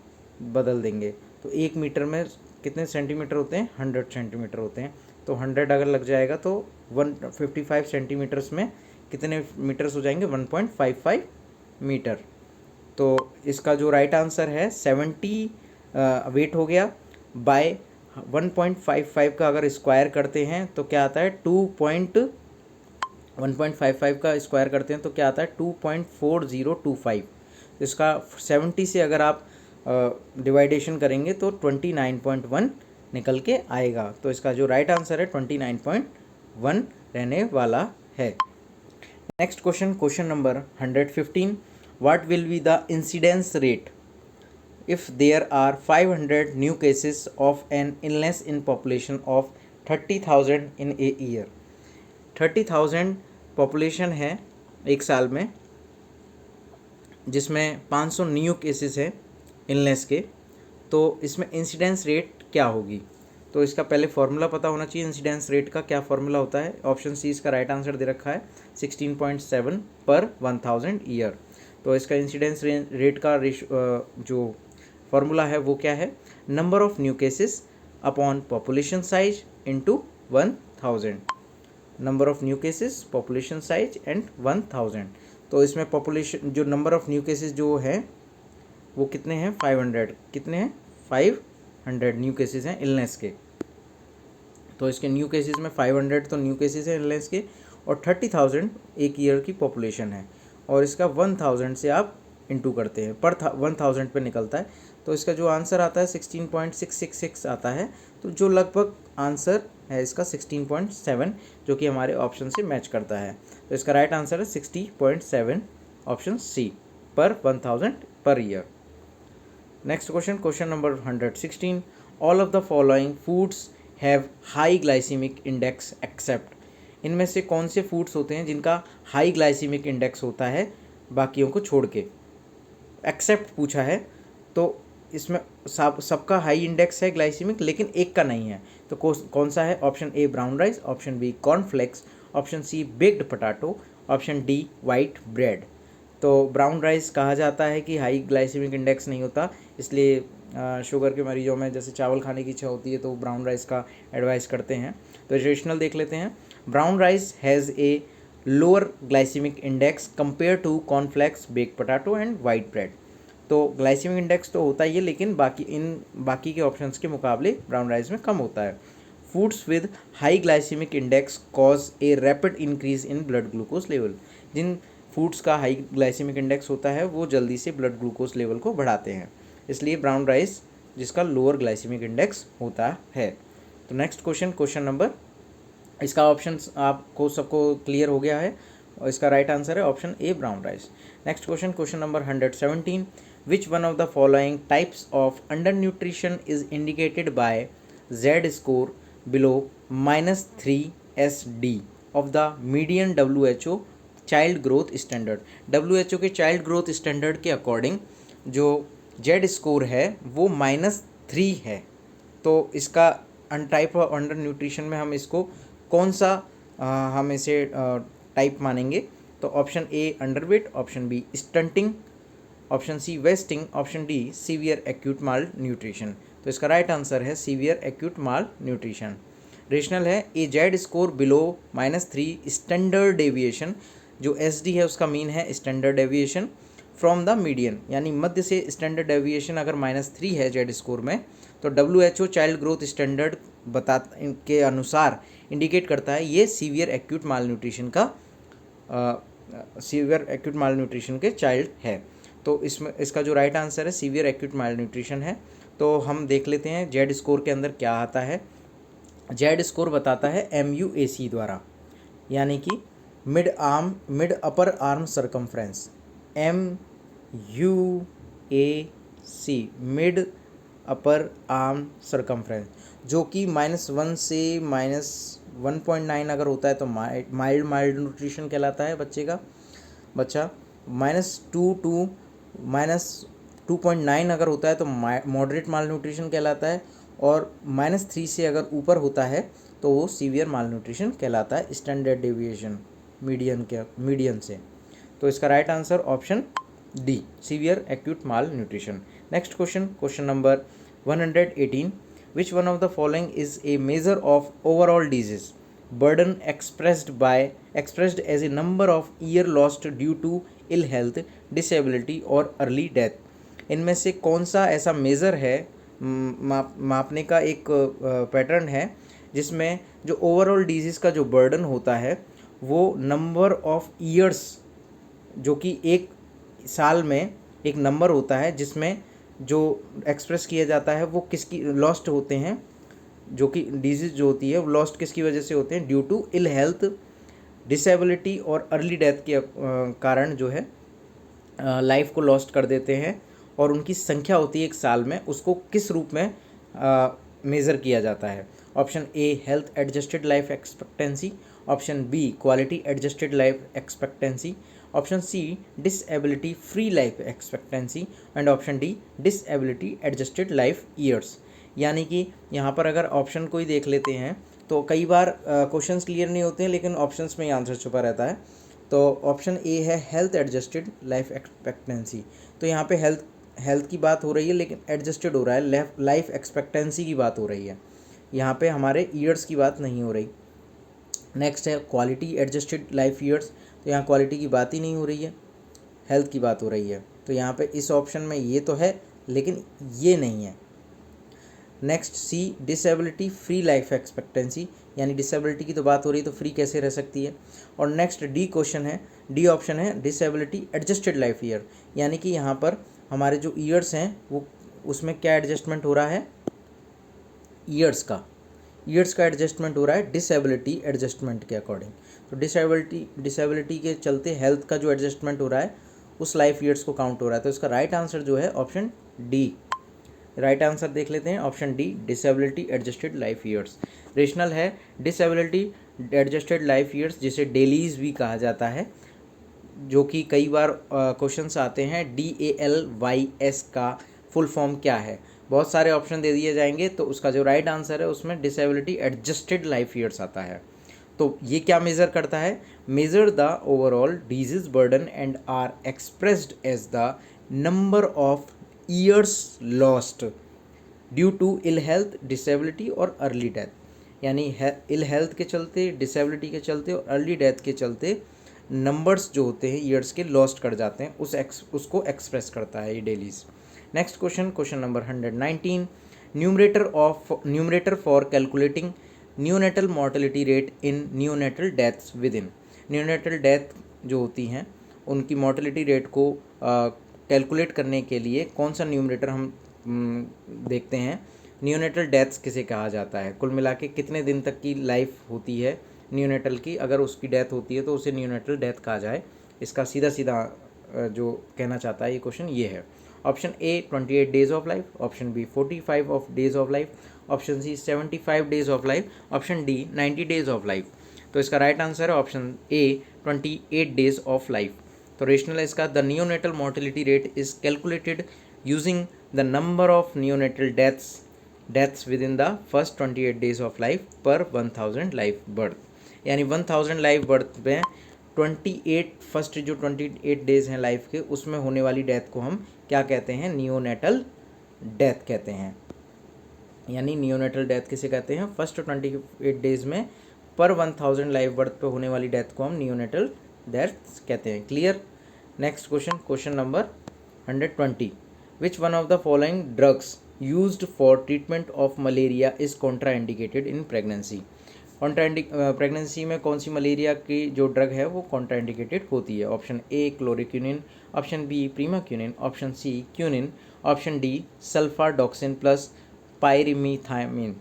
बदल देंगे। तो 1 मीटर में कितने सेंटीमीटर होते हैं? 100 सेंटीमीटर होते हैं। तो 100 अगर लग जाएगा तो 155 सेंटीमीटर्स में कितने मीटर्स हो जाएंगे? 1.55 मीटर। तो इसका जो राइट आंसर है 70 वेट हो गया बाय 1.55 का अगर स्क्वायर करते हैं तो क्या आता है 1.55 का स्क्वायर करते हैं तो क्या आता है 2.4025। इसका 70 से अगर आप डिवाइडेशन करेंगे तो 29.1 निकल के आएगा। तो इसका जो राइट आंसर है 29.1 रहने वाला है। Next question number 115, what will be the incidence rate if there are 500 new cases of an illness in population of 30,000 in a year। 30,000 population है एक साल में जिसमें 500 न्यू केसेस हैं इलनेस के, तो इसमें इंसिडेंस रेट क्या होगी? तो इसका पहले फार्मूला पता होना चाहिए। इंसिडेंस रेट का क्या फार्मूला होता है? ऑप्शन सी इसका राइट आंसर दे रखा है 16.7 पर 1000 ईयर। तो इसका इंसिडेंस रेट का जो फार्मूला है वो क्या है? Number of new cases upon population size into 1000। Number of new cases, population size and 1000। तो इसमें पॉपुलेशन जो नंबर ऑफ न्यू केसेस जो है वो कितने हैं? 500। कितने हैं? 500 न्यू केसेस हैं इलनेस के। तो इसके न्यू केसेस में 500 तो न्यू केसेस हैं इलनेस के, और 30,000 एक ईयर की पॉपुलेशन है, और इसका 1000 से आप इंटू करते हैं, पर 1000 पे निकलता है। तो इसका जो आंसर आता है 16.666 आता है। तो जो लगभग आंसर है इसका 16.7, जो कि हमारे ऑप्शन से मैच करता है। तो इसका राइट आंसर है 60.7, option C, per 1000 per year. Next question, question number 116। All of the following foods have high glycaemic index except. इनमें से कौन से फूड्स होते हैं जिनका हाई ग्लाइसीमिक इंडेक्स होता है बाकियों को छोड़ के? एक्सेप्ट पूछा है, तो इसमें सबका हाई इंडेक्स है ग्लाइसीमिक, लेकिन एक का नहीं है। तो कौन सा है? Option A brown rice, option B cornflakes, option C baked potato, option D white bread. तो ब्राउन राइस कहा जाता है कि हाई ग्लाइसीमिक इंडेक्स नहीं होता, इसलिए शुगर के मरीजों में जैसे चावल खाने की इच्छा होती है तो ब्राउन राइस का एडवाइस करते हैं। तो रेशनल देख लेते हैं। Brown rice has a lower glycaemic index compare to cornflakes, baked potato and white bread. तो ग्लाइसीमिक इंडेक्स तो होता ही है, लेकिन बाकी के ऑप्शंस के मुकाबले ब्राउन राइस में कम होता है। Foods with high glycaemic index cause a rapid increase in blood glucose level. जिन फूड्स का हाई ग्लाइसीमिक इंडेक्स होता है वो जल्दी से ब्लड ग्लूकोज लेवल को बढ़ाते हैं, इसलिए ब्राउन राइस जिसका लोअर ग्लाइसीमिक इंडेक्स होता है। तो नेक्स्ट क्वेश्चन, क्वेश्चन नंबर, इसका ऑप्शन आपको सबको क्लियर हो गया है, और इसका राइट आंसर है option A brown rice. Next question, question number 117। Which one of the following types of under nutrition is indicated by Z score below -3 SD of the median WHO child growth standard. WHO के child growth standard के according जो Z score है वो -3 है। तो इसका type of under nutrition में हम इसको कौन सा हम इसे टाइप मानेंगे? तो option A underweight, option B stunting, option C wasting, option D severe acute malnutrition. तो इसका राइट आंसर है severe acute malnutrition. Rational है a Z score below -3 standard deviation. जो SD है उसका मीन है standard deviation from the median, यानी मध्य से स्टैंडर्ड डेविएशन अगर -3 है जेड स्कोर में, तो WHO चाइल्ड ग्रोथ स्टैंडर्ड के अनुसार इंडिकेट करता है ये सीवियर एक्यूट माल न्यूट्रिशन का सीवियर एक्यूट माल न्यूट्रिशन के चाइल्ड है। तो इसमें इसका जो राइट आंसर है सीवियर एक्यूट माल न्यूट्रिशन है। तो हम देख लेते हैं जेड स्कोर के अंदर क्या आता है। जेड स्कोर बताता है MUAC द्वारा, यानी कि mid upper arm circumference, MUAC mid upper arm circumference, जो कि -1 से -1.9 अगर होता है तो माइल्ड न्यूट्रिशन कहलाता है बच्चा -2 टू -2.9 अगर होता है तो मॉडरेट माल न्यूट्रिशन कहलाता है, और -3 से अगर ऊपर होता है तो वो सीवियर माल न्यूट्रिशन कहलाता है स्टैंडर्ड डेविएशन मीडियन से। तो इसका right answer option D severe acute mall nutrition. Next question, question number 118। Which one of the following is a measure of overall disease burden expressed as a number of year lost due to ill health, disability और early death। इनमें से कौन सा ऐसा measure है, मापने का एक पैटर्न है, जिसमें जो ओवरऑल डिजीज़ का जो बर्डन होता है वो नंबर ऑफ ईयर्स, जो कि एक साल में एक नंबर होता है जिसमें जो एक्सप्रेस किया जाता है वो किसकी लॉस्ट होते हैं, जो कि डिजीज़ जो होती है वो लॉस्ट किसकी वजह से होते हैं? Due to ill health, disability और अर्ली डेथ के कारण जो है लाइफ को लॉस्ट कर देते हैं, और उनकी संख्या होती है एक साल में, उसको किस रूप में मेज़र किया जाता है? Option A health adjusted life expectancy, option B quality adjusted life expectancy, option C disability free life expectancy and option D disability adjusted life years. यानी कि यहाँ पर अगर ऑप्शन को ही देख लेते हैं तो कई बार क्वेश्चंस क्लियर नहीं होते हैं लेकिन ऑप्शंस में ही आंसर छुपा रहता है। तो ऑप्शन ए है हेल्थ एडजस्टेड लाइफ एक्सपेक्टेंसी। तो यहाँ पे हेल्थ की बात हो रही है लेकिन एडजस्टेड हो रहा है, लाइफ एक्सपेक्टेंसी की बात हो रही है, यहाँ पे हमारे ईयर्स की बात नहीं हो रही। नेक्स्ट है क्वालिटी एडजस्टेड लाइफ ईयर्स। तो यहाँ क्वालिटी की बात ही नहीं हो रही है, हेल्थ की बात हो रही है। तो यहाँ पे इस ऑप्शन में ये तो है लेकिन ये नहीं है। नेक्स्ट सी डिसेबिलिटी फ्री लाइफ एक्सपेक्टेंसी, यानी डिसेबिलिटी की तो बात हो रही है तो फ्री कैसे रह सकती है। और नेक्स्ट डी क्वेश्चन है, डी ऑप्शन है डिसेबिलिटी एडजस्टेड लाइफ ईयर, यानी कि यहाँ पर हमारे जो ईयर्स हैं वो उसमें क्या एडजस्टमेंट हो रहा है, ईयर्स का एडजस्टमेंट हो रहा है डिसेबिलिटी एडजस्टमेंट के अकॉर्डिंग। तो डिसेबिलिटी के चलते हेल्थ का जो एडजस्टमेंट हो रहा है उस लाइफ ईयर्स को काउंट हो रहा है। तो इसका राइट आंसर जो है ऑप्शन डी, राइट आंसर देख लेते हैं option D disability adjusted life years. Rational है डिसेबिलिटी एडजस्टेड लाइफ ईयर्स, जिसे डेलीज भी कहा जाता है, जो कि कई बार क्वेश्चंस आते हैं DALYS का फुल फॉर्म क्या है। बहुत सारे ऑप्शन दे दिए जाएंगे तो उसका जो राइट आंसर है उसमें डिसेबिलिटी एडजस्टेड लाइफ ईयर्स आता है। तो ये क्या मेज़र करता है, measure the overall disease burden and are expressed as the number of years lost due to ill health, disability और अर्ली डेथ। यानी इल हेल्थ के चलते, डिसेबिलिटी के चलते और अर्ली डेथ के चलते नंबर्स जो होते हैं ईयर्स के लॉस्ट कर जाते हैं, उसको एक्सप्रेस करता है ये dailies. Next question number 119, numerator for calculating neonatal mortality rate in neonatal deaths with in. Neonatal death जो होती हैं उनकी मॉर्टेलिटी रेट को कैलकुलेट करने के लिए कौन सा न्यूमरेटर हम देखते हैं। न्यूनेटल डेथ्स किसे कहा जाता है, कुल मिला के कितने दिन तक की लाइफ होती है न्यूनेटल की, अगर उसकी डेथ होती है तो उसे न्यूनेटल डेथ कहा जाए। इसका सीधा जो कहना चाहता है ये क्वेश्चन ये है। Option A 28 days of life, option B 45 of days of life, option C 75 days of life, option D 90 days of life. तो इसका राइट आंसर है option A 28 days of life. तो रेशनल है इसका, the neonatal mortality rate is calculated using the number of neonatal deaths within the first 28 days of life per 1000 life birth. यानी 1000 life birth में 28 days हैं life के, उसमें होने वाली डेथ को हम क्या कहते हैं, नियोनेटल डेथ कहते हैं। यानी नियोनेटल डेथ किसे कहते हैं, फर्स्ट 28 डेज में पर 1000 लाइफ बर्थ पे होने वाली डेथ को हम नियोनेटल डेथ कहते हैं। Clear. Next question number 120, which one of the following drugs used for treatment of malaria is contraindicated in pregnancy. Pregnancy में कौन सी मलेरिया की जो ड्रग है वो कॉन्ट्राइंडिकेटेड होती है। Option A chloroquine, option B primaquine, option C quinine, option D sulfadoxine plus pyrimethamine.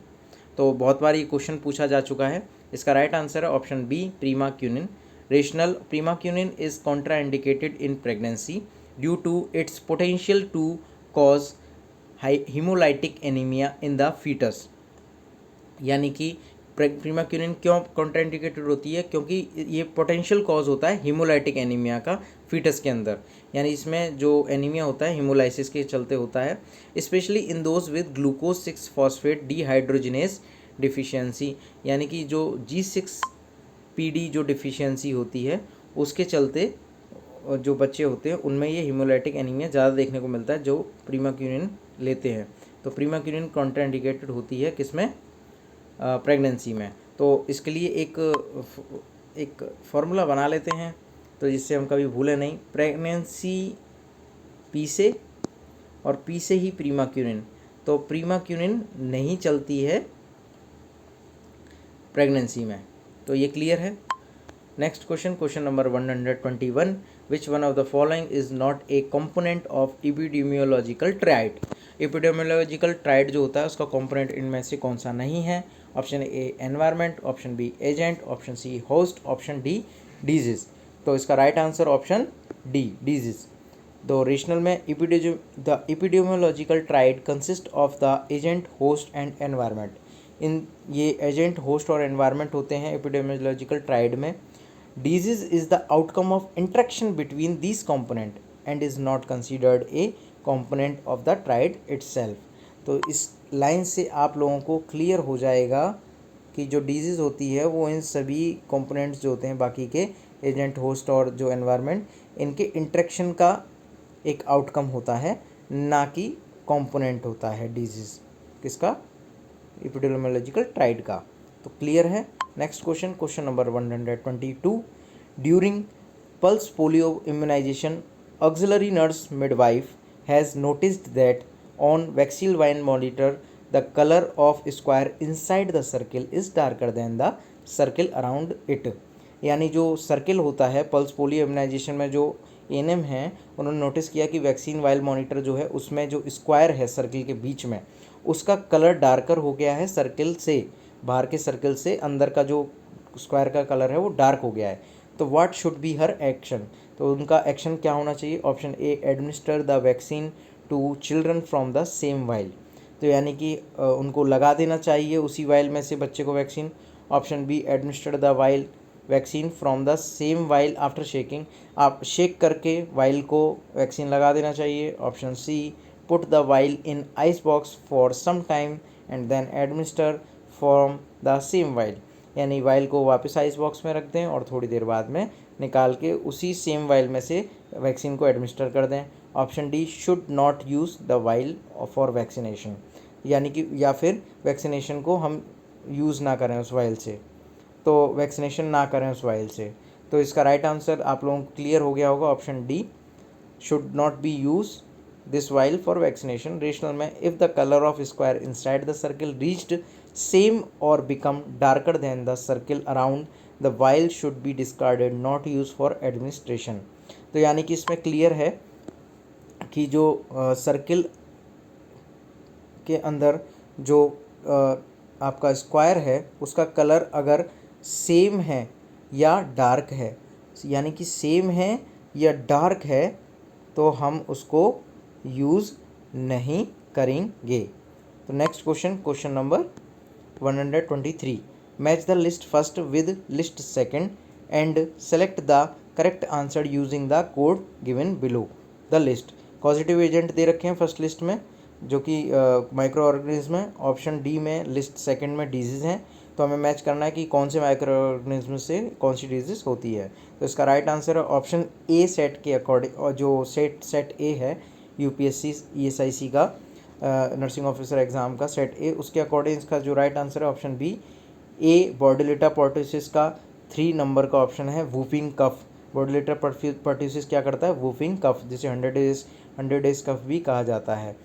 तो बहुत बार ये क्वेश्चन पूछा जा चुका है। इसका राइट आंसर है option B primaquine. Rational, primaquine is contraindicated in pregnancy due to its potential to cause haemolytic anaemia in the fetus. यानी कि प्रीमाक्विनिन क्यों कॉन्ट्राइंडिकेटेड होती है, क्योंकि ये पोटेंशियल कॉज होता है हीमोलाइटिक एनीमिया का फीटस के अंदर। यानी इसमें जो एनीमिया होता है हीमोलाइसिस के चलते होता है, specially in those with glucose 6 phosphate dehydrogenase deficiency. यानी कि जो G6PD जो डिफिशियंसी होती है उसके चलते जो बच्चे होते हैं उनमें ये हीमोलाइटिक एनीमिया ज़्यादा देखने को मिलता है जो प्रीमाक्विनिन लेते हैं। तो प्रीमाक्विनिन कॉन्ट्राइंडिकेटेड होती है किसमें, प्रेगनेंसी में। तो इसके लिए एक फार्मूला बना लेते हैं तो जिससे हम कभी भूलें नहीं। प्रेगनेंसी पी से और पी से ही प्रीमाक्विनिन, तो प्रीमाक्विनिन नहीं चलती है प्रेगनेंसी में। तो ये क्लियर है। Next question number 121, which one of the following is not a component of epidemiological tried. Epidemiological tried जो होता है उसका कंपोनेंट इनमें से कौन सा नहीं है। Option A environment, option B agent, option C host, option D disease. तो इसका right answer option D disease. तो रेशनल में the epidemiological triad consist of the agent, host and environment. ये एजेंट, होस्ट और एनवायरनमेंट होते हैं epidemiological triad में। Disease is the outcome of interaction between these component and is not considered a component of the triad itself. तो इस line से आप लोगों को क्लियर हो जाएगा कि जो डिजीज़ होती है वो इन सभी कंपोनेंट्स जो होते हैं बाकी के एजेंट, होस्ट और जो एनवायरनमेंट, इनके इंटरेक्शन का एक आउटकम होता है, ना कि कंपोनेंट होता है डिजीज़ किसका, एपिडेमियोलॉजिकल ट्राइड का। तो क्लियर है। Next question, question number 122। During pulse polio immunisation auxiliary nurse midwife has noticed that on vaccine monitor the colour of square inside the circle is darker than the circle around it. यानी जो circle होता है pulse polio immunisation में, जो ANM हैं उन्होंने notice किया कि वैक्सीन वाइल मॉनिटर जो है उसमें जो स्क्वायर है सर्किल के बीच में, उसका कलर डार्कर हो गया है सर्किल से, बाहर के सर्किल से अंदर का जो स्क्वायर का कलर है वो डार्क हो गया है। तो what should be her action, तो उनका एक्शन क्या होना चाहिए? Option A, administer the vaccine to children from the same vial, तो यानी कि उनको लगा देना चाहिए उसी वाइल में से बच्चे को vaccine. Option B, administer the vial vaccine from the same vial after shaking, आप शेक करके वाइल को वैक्सीन लगा देना चाहिए। Option C, put the vial in ice box for some time and then administer from the same vial, यानी vial को वापस ice box में रख दें और थोड़ी देर बाद में निकाल के उसी सेम वाइल में से वैक्सीन को एडमिनिस्टर कर दें। Option D, should not use the while for vaccination, यानी कि या फिर वैक्सीनेशन को हम यूज़ ना करें उस वाइल से, तो वैक्सीनेशन ना करें उस वाइल से। तो इसका राइट आंसर आप लोगों को क्लियर हो गया होगा, option D, should not be use this vial for vaccination. Rational में, if the colour of square inside the circle reached same और become darker than the circle around the vial should be discarded, not use for administration. तो यानी कि इसमें clear है कि जो circle के अंदर जो आपका स्क्वायर है उसका कलर अगर सेम है या डार्क है, यानी कि सेम है या डार्क है, तो हम उसको यूज़ नहीं करेंगे। तो next question, question number 123। Match the list first with list second and select the correct answer using the code given below the list. Positive agent दे रखे हैं फर्स्ट लिस्ट में जो कि माइक्रो ऑर्गेनिज्म है। ऑप्शन डी में list second में disease हैं, तो हमें मैच करना है कि कौन से माइक्रो ऑर्गेनिज्म से कौन सी डिजीज़ होती है। तो इसका राइट आंसर है ऑप्शन ए सेट के अकॉर्डिंग, और जो सेट ए है यूपीएससी ईएसआईसी का नर्सिंग ऑफिसर एग्ज़ाम का सेट ए, उसके अकॉर्डिंग इसका जो राइट आंसर है ऑप्शन बी ए, बॉर्डेलिटा परट्यूसिस का 3 नंबर का ऑप्शन है वूफिंग कफ। बॉर्डेलिटा परट्यूसिस क्या करता है? वूफिंग कफ, जिसे 100 डेज कफ भी कहा जाता है।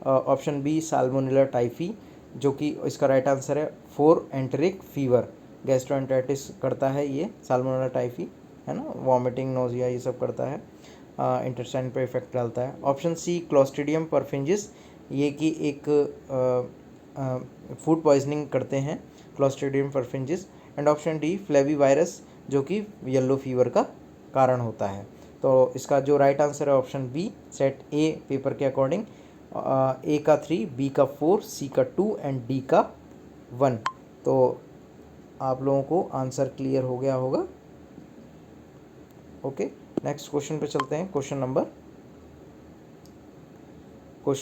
ऑप्शन बी, साल्मोनेला टाइफी, जो कि इसका राइट आंसर है 4 एंटेरिक फीवर, गैस्ट्रोएंटेरिटिस करता है ये साल्मोनेला टाइफी, है ना, वॉमिटिंग, नोजिया ये सब करता है, इंटेस्टाइन पे इफेक्ट डालता है। ऑप्शन सी, क्लोस्ट्रीडियम परफिंजिस, ये कि एक फूड पॉइजनिंग करते हैं clostridium perfringens. And option D, flavivirus, जो कि येलो फीवर का कारण होता है। तो इसका जो राइट आंसर है option B, set A paper के अकॉर्डिंग, ए का 3, बी का 4, सी का 2 एंड डी का 1। तो आप लोगों को आंसर क्लियर हो गया होगा। ओके, नेक्स्ट क्वेश्चन पे चलते हैं। Question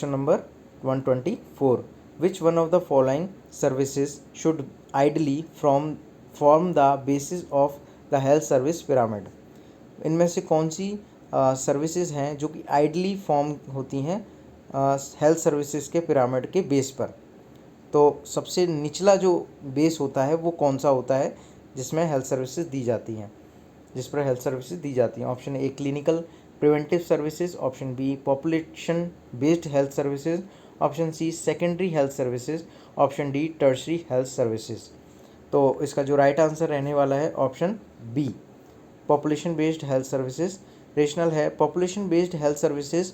number 124। Which one of the following services should ideally form the basis of the health service pyramid. इनमें से कौन सी सर्विसेज हैं जो कि आइडली फॉर्म होती हैं हेल्थ सर्विसेज के पिरामिड के बेस पर। तो सबसे निचला जो बेस होता है वो कौन सा होता है जिसमें हेल्थ सर्विसेज दी जाती हैं, जिस पर हेल्थ सर्विसेज दी जाती हैं? Option A, clinical preventive services. Option B, population based health services. Option C, secondary health services. Option D, tertiary health services. तो इसका जो राइट आंसर रहने वाला है option B, population based health services. Rational है, population based health services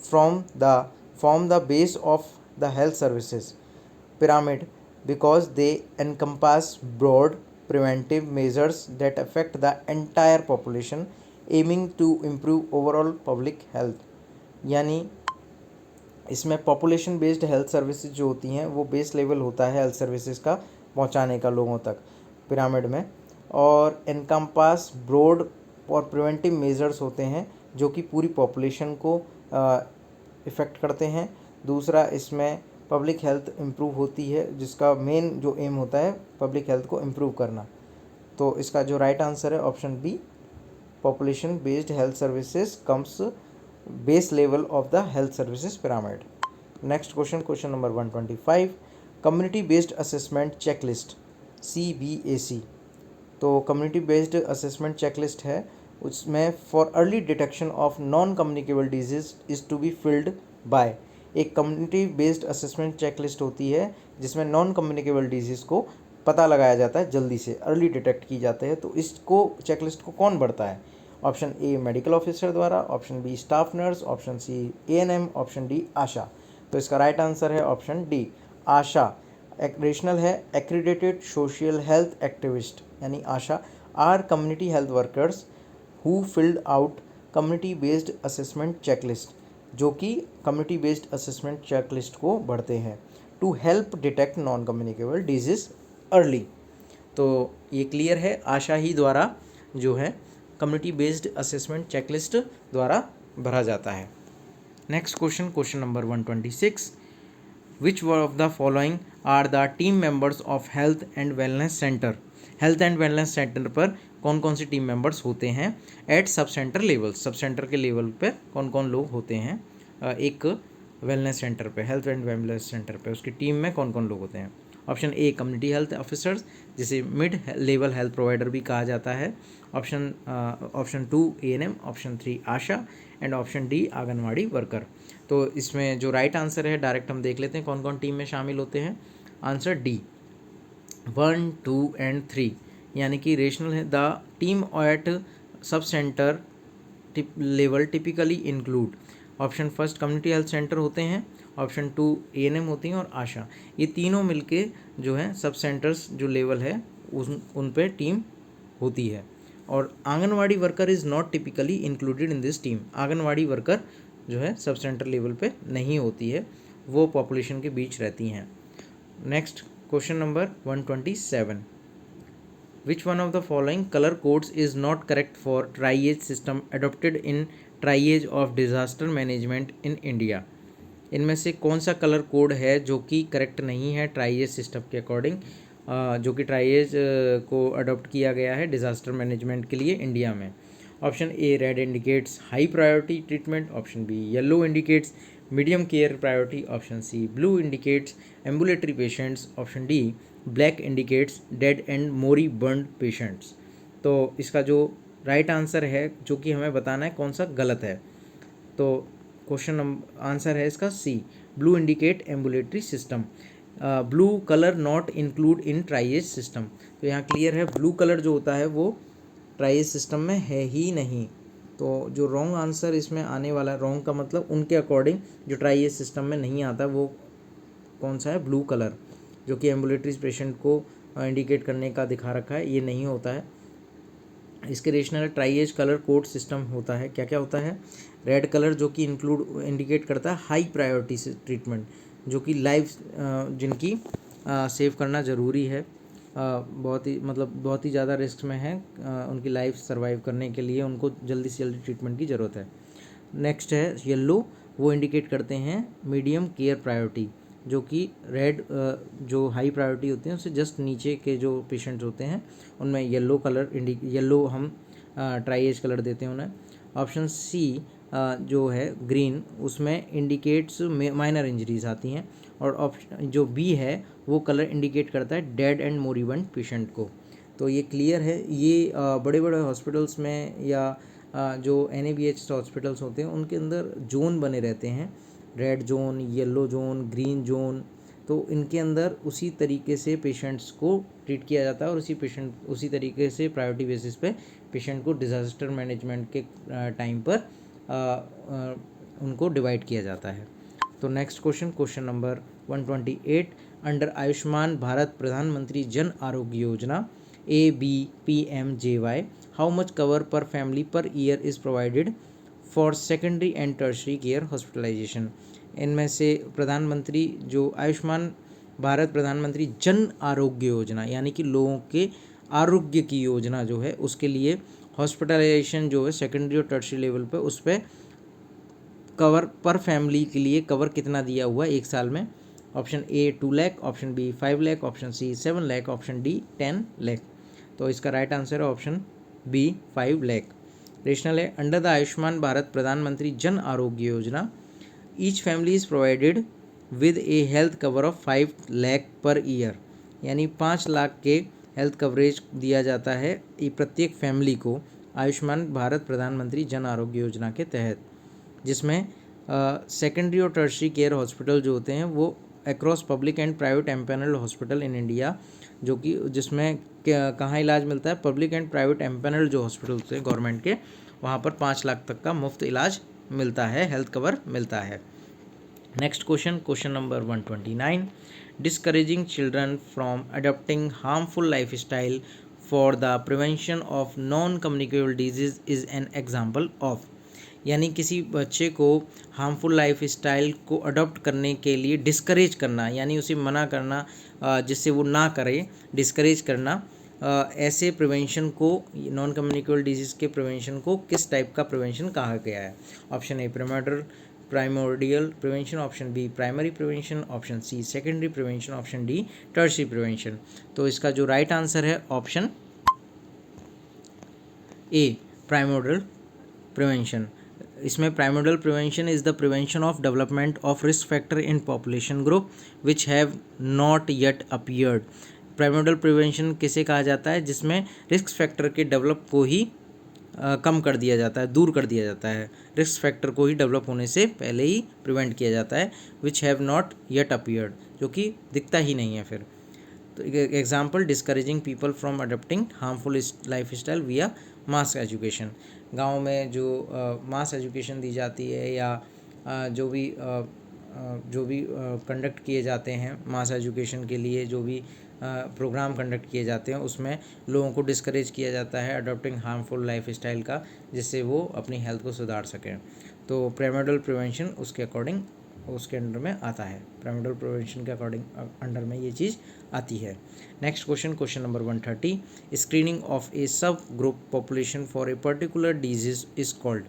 form the base of the health services pyramid because they encompass broad preventive measures that affect the entire population aiming to improve overall public health। यानी इसमें population based health services जो होती हैं वो base level होता है health services का पहुंचाने का लोगों तक पिरामिड में, और एनकम्पास ब्रॉड और प्रिवेंटिव मेजर्स होते हैं जो कि पूरी पॉपुलेशन को इफ़ेक्ट करते हैं। दूसरा, इसमें पब्लिक हेल्थ इम्प्रूव होती है, जिसका मेन जो एम होता है पब्लिक हेल्थ को इम्प्रूव करना। तो इसका जो राइट आंसर है option B, population based health services comes base level of the health services pyramid. Next question, question number 125, community based assessment checklist CBAC। तो कम्युनिटी बेस्ड असेसमेंट चेकलिस्ट है, उसमें for early detection of non communicable disease is to be filled by. एक community based assessment checklist होती है जिसमें non communicable disease को पता लगाया जाता है, जल्दी से अर्ली डिटेक्ट की जाते हैं। तो इसको चेकलिस्ट को कौन बढ़ता है? ऑप्शन ए मेडिकल ऑफिसर द्वारा, option B staff nurse, option C ANM, option D ASHA. तो इसका राइट आंसर है ऑप्शन डी, आशा। रेशनल है एक्रीडेटेड सोशल हेल्थ एक्टिविस्ट यानी ASHA are community health workers who filled out community based assessment checklist, जो कि community based assessment checklist को बढ़ते हैं to help detect non communicable disease early. तो ये क्लियर है, आशा ही द्वारा जो है कम्युनिटी बेस्ड असेसमेंट चेकलिस्ट द्वारा भरा जाता है। Next question, question number 126, which of the following are the team members of health and wellness centre. Health and wellness centre पर कौन कौन सी टीम मेंबर्स होते हैं at sub centre level. Sub centre के लेवल पर कौन कौन लोग होते हैं एक वेलनेस सेंटर पे, हेल्थ एंड वेलनेस सेंटर पे, उसकी टीम में कौन कौन लोग होते हैं? Option A community health officers, जिसे मिड लेवल हेल्थ प्रोवाइडर भी कहा जाता है। Option 2 ANM, option 3 ASHA and option D anganwadi worker. तो इसमें जो राइट आंसर है डायरेक्ट हम देख लेते हैं कौन कौन टीम में शामिल होते हैं। आंसर डी 1, 2 एंड 3, यानी कि रेशनल है the team at sub centre level typically include. Option first community health centre होते हैं, ऑप्शन 2 ANM होती हैं और आशा। ये तीनों मिलके जो है सब सेंटर्स जो लेवल है उन पे टीम होती है। और anganwadi worker is not typically included in this team. Anganwadi worker जो है सब सेंटर लेवल पे नहीं होती है, वो पॉपुलेशन के बीच रहती हैं। Next question number 127, which one of the following colour codes is not correct for triage system adopted in triage of disaster management in India. इनमें से कौन सा कलर कोड है जो कि करेक्ट नहीं है ट्राइएज सिस्टम के अकॉर्डिंग, जो कि ट्राइएज को अडॉप्ट किया गया है डिज़ास्टर मैनेजमेंट के लिए इंडिया में? Option A red indicates high priority treatment, option B yellow indicates medium care priority, option C blue indicates ambulatory patients, option D black indicates dead and moribund patients. तो इसका जो right answer है जो कि हमें बताना है कौन सा गलत है, तो क्वेश्चन आंसर है इसका C, blue indicate ambulatory system. Blue colour not include in triage system. तो यहाँ क्लियर है ब्लू कलर जो होता है वो ट्राइएज सिस्टम में है ही नहीं। तो जो रॉन्ग आंसर इसमें आने वाला है, रॉन्ग का मतलब उनके अकॉर्डिंग जो ट्राइएज सिस्टम में नहीं आता वो कौन सा है? ब्लू कलर, जो कि एम्बुलेटरी पेशेंट को इंडिकेट करने का दिखा रखा है, ये नहीं होता है। इसके rational triage colour code system होता है, क्या क्या होता है? रेड कलर जो कि इंडिकेट करता है हाई प्रायोरिटी से ट्रीटमेंट, जो कि लाइफ जिनकी सेव करना ज़रूरी है, बहुत ही ज़्यादा रिस्क में है, उनकी लाइफ सर्वाइव करने के लिए उनको जल्दी से जल्दी ट्रीटमेंट की ज़रूरत है। नेक्स्ट है येलो, वो इंडिकेट करते हैं मीडियम केयर प्रायोरिटी, जो कि रेड जो हाई प्रायोरिटी होती है उससे जस्ट नीचे के जो पेशेंट्स होते हैं उनमें येलो हम ट्राइएज कलर देते हैं उन्हें। ऑप्शन सी जो है ग्रीन, उसमें इंडिकेट्स माइनर इंजरीज आती हैं, और ऑप्शन जो बी है वो कलर इंडिकेट करता है डेड एंड मोरिबंड पेशेंट को। तो ये क्लियर है, ये बड़े बड़े हॉस्पिटल्स में या जो NABH हॉस्पिटल्स होते हैं उनके अंदर जोन बने रहते हैं, red zone, yellow zone, green zone. तो इनके अंदर उसी तरीके से पेशेंट्स को ट्रीट किया जाता है और उसी तरीके से प्रायोरिटी बेसिस पे पेशेंट को डिज़ास्टर मैनेजमेंट के टाइम पर उनको डिवाइड किया जाता है। तो next question number 128, under Ayushman Bharat Pradhan Mantri Jan Arogya Yojana ABPMJY, how much cover per family per year is provided for secondary and tertiary care hospitalisation. इनमें से प्रधानमंत्री जो आयुष्मान भारत प्रधानमंत्री जन आरोग्य योजना, यानी कि लोगों के आरोग्य की योजना जो है उसके लिए हॉस्पिटलाइजेशन जो है सेकेंडरी और टर्शियरी लेवल पे उस पर कवर पर फैमिली के लिए कवर कितना दिया हुआ है एक साल में? Option A 2 lakh, option B 5 lakh, option C 7 lakh, option D 10 lakh. तो इसका राइट आंसर है ऑप्शन बी 5 लाख। रेशनल है, under the Ayushman Bharat Pradhan Mantri Jan Arogya Yojana each family is provided with a health cover of 5 lakh per year, यानी 5 लाख के हेल्थ कवरेज दिया जाता है ये प्रत्येक फैमिली को आयुष्मान भारत प्रधानमंत्री जन आरोग्य योजना के तहत, जिसमें सेकेंडरी और टर्शियरी केयर हॉस्पिटल जो होते हैं वो across public and private empanelled hospital in India, जो कि जिसमें कहाँ इलाज मिलता है? पब्लिक एंड प्राइवेट एम्पैनल्ड जो हॉस्पिटल होते हैं गवर्नमेंट के, वहाँ पर 5 लाख तक का मुफ्त इलाज मिलता है, हेल्थ कवर मिलता है। Next question, question number 129, discouraging children from adopting harmful life style for the prevention of non communicable disease is an example of, यानी किसी बच्चे को हार्मफुल लाइफ स्टाइल को अडॉप्ट करने के लिए डिस्करेज करना, यानी उसे मना करना, जिससे वो ना करे, डिस्करेज करना, ऐसे प्रिवेंशन को, नॉन कम्युनिकेबल डिजीज़ के प्रिवेंशन को किस टाइप का प्रिवेंशन कहा गया है? Option A primordial prevention, option B primary prevention, option C secondary prevention, option D tertiary prevention. तो इसका जो राइट आंसर है ऑप्शन ए प्राइमोर्डियल प्रिवेंशन। इसमें primordial prevention is the prevention of development of risk factor in population group which have not yet appeared. Primordial prevention किसे कहा जाता है? जिसमें रिस्क फैक्टर के डेवलप को ही कम कर दिया जाता है, दूर कर दिया जाता है, रिस्क फैक्टर को ही डेवलप होने से पहले ही प्रिवेंट किया जाता है। विच हैव नॉट येट अपीयर्ड, जो कि दिखता ही नहीं है फिर। तो example, discouraging people from adopting harmful life style विया मास एजुकेशन। गाँव में जो मास एजुकेशन दी जाती है या जो भी कंडक्ट किए जाते हैं मास एजुकेशन के लिए, जो भी प्रोग्राम कंडक्ट किए जाते हैं उसमें लोगों को डिस्करेज किया जाता है अडॉप्टिंग हार्मफुल लाइफ स्टाइल का, जिससे वो अपनी हेल्थ को सुधार सकें। तो प्राइमोर्डियल प्रिवेंशन उसके अकॉर्डिंग उसके अंडर में आता है, प्राइमोर्डियल प्रिवेंशन के अकॉर्डिंग अंडर में ये चीज़ आती है। Next question, question number 130, screening of a sub group population for a particular disease is called,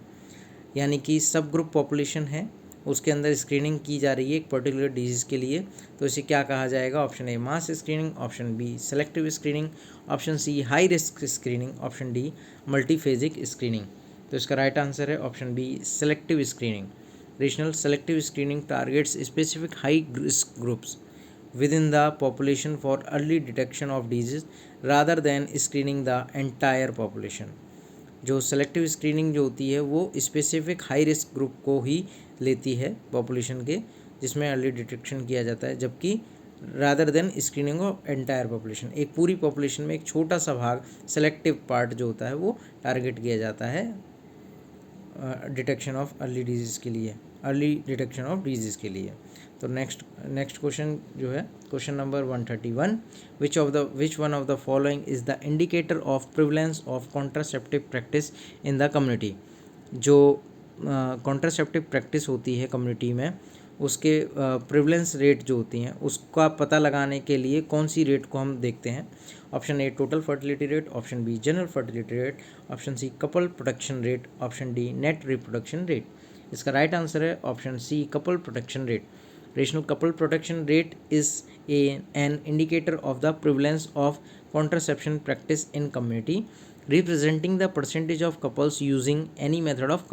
यानी कि सब ग्रुप पॉपुलेशन है उसके अंदर स्क्रीनिंग की जा रही है एक पर्टिकुलर डिजीज़ के लिए, तो इसे क्या कहा जाएगा? Option A mass screening, option B selective screening, option C high risk screening, option D multiphasic screening. तो इसका राइट आंसर है option B selective screening. Regional selective screening targets specific high risk groups within the population for early detection of disease rather than screening the entire population। जो selective screening जो होती है वो specific high risk group को ही लेती है population के, जिसमें अर्ली डिटेक्शन किया जाता है, जबकि rather than screening of entire population, एक पूरी पॉपुलेशन में एक छोटा सा भाग सेलेक्टिव पार्ट जो होता है वो टारगेट किया जाता है डिटेक्शन ऑफ अर्ली डिजीज़ के लिए, अर्ली डिटेक्शन ऑफ डिजीज़ के लिए। तो नेक्स्ट क्वेश्चन जो है question number 131, which one of the following is the indicator of prevalence of contraceptive practice in the community. जो कॉन्ट्रासेप्टिव प्रैक्टिस होती है कम्युनिटी में उसके प्रिवलेंस रेट जो होती हैं उसका पता लगाने के लिए कौन सी रेट को हम देखते हैं? Option A total fertility rate, option B general fertility rate, option C couple protection rate, option D net reproduction rate. इसका राइट आंसर है option C couple protection rate. Rational couple protection rate is an indicator of the prevalence of contraception practice in community, representing the percentage of couples using any method of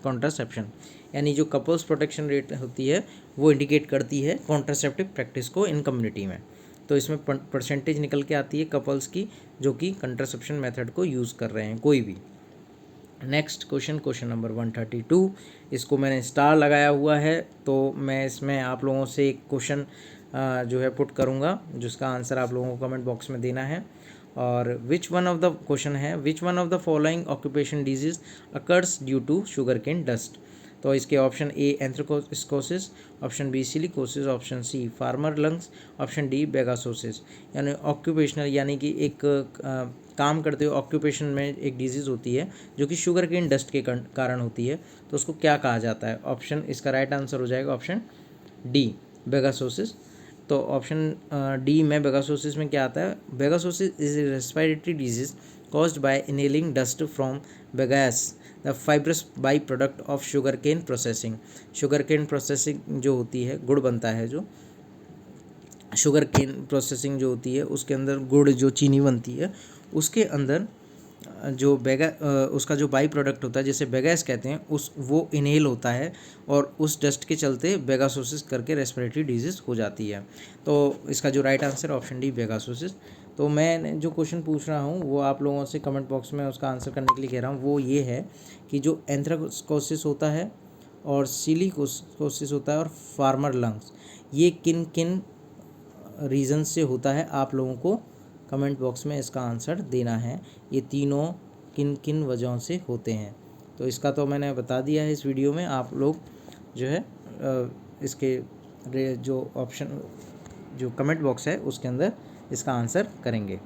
contraception। यानी जो couples protection rate होती है वो indicate करती है contraceptive practice को इन community में। तो इसमें परसेंटेज निकल के आती है कपल्स की जो कि कंट्रासेप्शन मेथड को यूज़ कर रहे हैं कोई भी। नेक्स्ट क्वेश्चन, क्वेश्चन नंबर 132, इसको मैंने स्टार लगाया हुआ है, तो मैं इसमें आप लोगों से एक क्वेश्चन जो है पुट करूँगा जिसका आंसर आप लोगों को कमेंट बॉक्स में देना है। और which one of the question है, which one of the following occupation disease occurs due to sugar cane dust. तो इसके option A anthracosis, option B silicosis, option C farmer lungs, option D bagassosis. यानी occupational यानी कि एक काम करते हुए ऑक्यूपेशन में एक डिजीज़ होती है जो कि शुगर केन डस्ट के कारण होती है, तो उसको क्या कहा जाता है? ऑप्शन इसका राइट आंसर हो जाएगा ऑप्शन डी बेगासोसिस। तो ऑप्शन डी में बेगासोसिस में क्या आता है? Bagassosis is a respiratory disease caused by inhaling dust from bagasse, the fibrous byproduct of sugarcane processing. sugarcane processing जो होती है, गुड़ बनता है, जो शुगर केन प्रोसेसिंग जो होती है उसके अंदर गुड़ जो चीनी बनती है उसके अंदर जो उसका जो बाई प्रोडक्ट होता है जिसे बेगैस कहते हैं वो इनहेल होता है और उस डस्ट के चलते बेगासोसिस करके रेस्पिरेटरी डिजीज़ हो जाती है। तो इसका जो राइट आंसर ऑप्शन डी बेगासोसिस। तो मैं जो क्वेश्चन पूछ रहा हूँ वो आप लोगों से कमेंट बॉक्स में उसका आंसर करने के लिए कह रहा हूँ। वो ये है कि जो एंथ्रेकोसिस होता है और सिलिकोसिस होता है और फार्मर लंग्स, ये किन किन रीज़न से होता है, आप लोगों को कमेंट बॉक्स में इसका आंसर देना है। ये तीनों किन किन वजहों से होते हैं, तो इसका तो मैंने बता दिया है इस वीडियो में। आप लोग जो है इसके जो ऑप्शन जो कमेंट बॉक्स है उसके अंदर इसका आंसर करेंगे।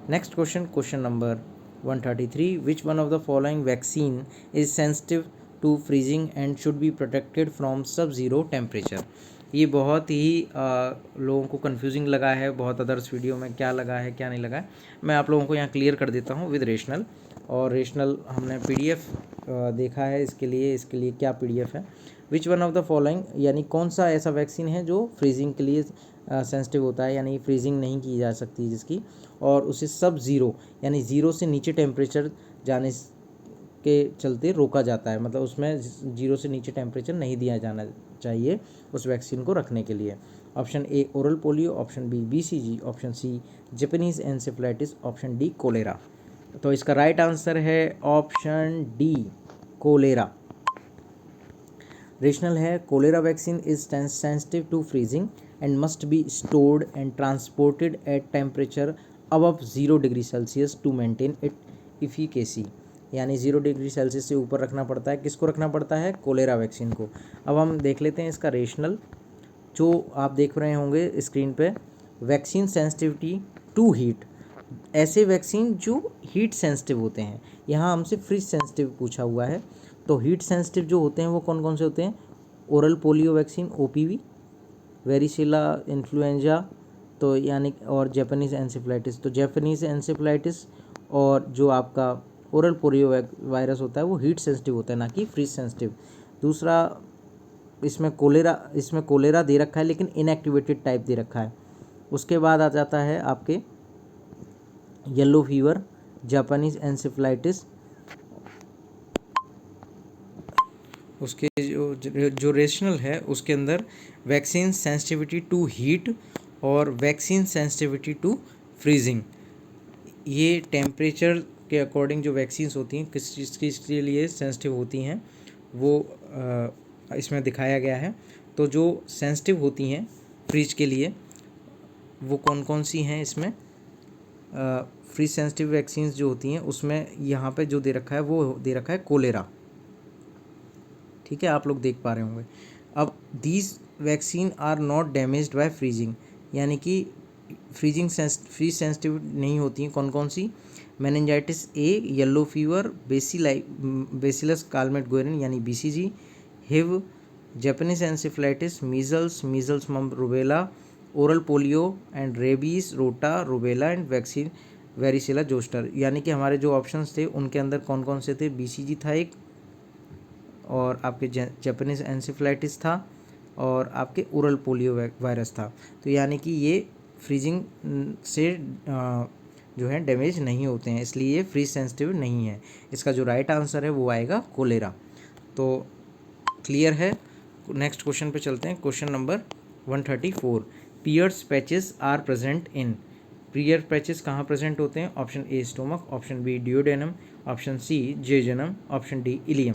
Next question, question number 133, which one of the following vaccine is sensitive to freezing and should be protected from sub zero temperature. ये बहुत ही लोगों को कंफ्यूजिंग लगा है, बहुत अदर्स वीडियो में क्या लगा है क्या नहीं लगा है, मैं आप लोगों को यहाँ क्लियर कर देता हूँ विद रेशनल। और रेशनल हमने पीडीएफ देखा है इसके लिए क्या पीडीएफ है। Which one of the following, यानी कौन सा ऐसा वैक्सीन है जो फ्रीजिंग के लिए सेंसिटिव होता है, यानी फ्रीजिंग नहीं की जा सकती जिसकी, और उसे सब ज़ीरो यानी ज़ीरो से नीचे टेम्परेचर जाने के चलते रोका जाता है, मतलब उसमें जीरो से नीचे टेम्परेचर नहीं दिया जाना चाहिए उस वैक्सीन को रखने के लिए। Option A oral polio, option B BCG, option C Japanese encephalitis, option D cholera. तो इसका राइट आंसर है ऑप्शन डी कोलेरा। रेशनल है, cholera vaccine is sensitive to freezing and must be stored and transported at temperature above 0 degree celsius to maintain it efficacy. यानी 0 degree Celsius से ऊपर रखना पड़ता है। किसको रखना पड़ता है? कोलेरा वैक्सीन को। अब हम देख लेते हैं इसका रेशनल, जो आप देख रहे होंगे स्क्रीन पे, वैक्सीन सेंसिटिविटी टू हीट, ऐसे वैक्सीन जो हीट सेंसिटिव होते हैं। यहाँ हमसे फ्रीज सेंसिटिव पूछा हुआ है, तो हीट सेंसिटिव जो होते हैं वो कौन कौन से होते हैं? Oral polio vaccine OPV, वेरिसिला influenza, तो यानी और जापानीज एन्सेफेलाइटिस। तो जापानीज एन्सेफेलाइटिस और जो आपका ओरल पोलियो वायरस होता है वो हीट सेंसिटिव होता है, ना कि फ्रीज सेंसिटिव। दूसरा इसमें कोलेरा दे रखा है लेकिन इनएक्टिवेटेड टाइप दे रखा है। उसके बाद आ जाता है आपके येलो फीवर, जापानीज एन्सेफेलाइटिस। उसके जो रेशनल है उसके अंदर वैक्सीन सेंसिटिविटी टू हीट और वैक्सीन सेंसिटिविटी टू फ्रीजिंग, ये टेम्परेचर के अकॉर्डिंग जो वैक्सीन्स होती हैं किस चीज़ के लिए सेंसिटिव होती हैं वो इसमें दिखाया गया है। तो जो सेंसिटिव होती हैं फ्रीज के लिए वो कौन कौन सी हैं इसमें? फ्रीज सेंसिटिव वैक्सीन्स जो होती हैं उसमें यहाँ पे जो दे रखा है वो दे रखा है कोलेरा। ठीक है, आप लोग देख पा रहे होंगे। अब these vaccine are not damaged by freezing, यानी कि फ्रीज सेंसिटिव नहीं होती हैं। कौन कौन सी? Meningitis A, yellow fever, bacillus Calmette Guerin यानी BCG, Hib, Japanese encephalitis, measles mump rubella, oral polio and rabies, rota, rubella and vaccine varicella zoster. यानी कि हमारे जो ऑप्शंस थे उनके अंदर कौन कौन से थे? बीसीजी था एक, और आपके जापानीज एन्सेफेलाइटिस था, और आपके ओरल पोलियो वायरस था। तो यानी कि ये फ्रीजिंग से जो है डैमेज नहीं होते हैं, इसलिए ये फ्रीज सेंसिटिव नहीं है। इसका जो राइट आंसर है वो आएगा कोलेरा। तो क्लियर है। नेक्स्ट क्वेश्चन पे चलते हैं। Question number 134, Peyer's patches are present in. Peyer patches कहाँ प्रेजेंट होते हैं? Option A stomach, option B duodenum, option C jejunum, option D ileum.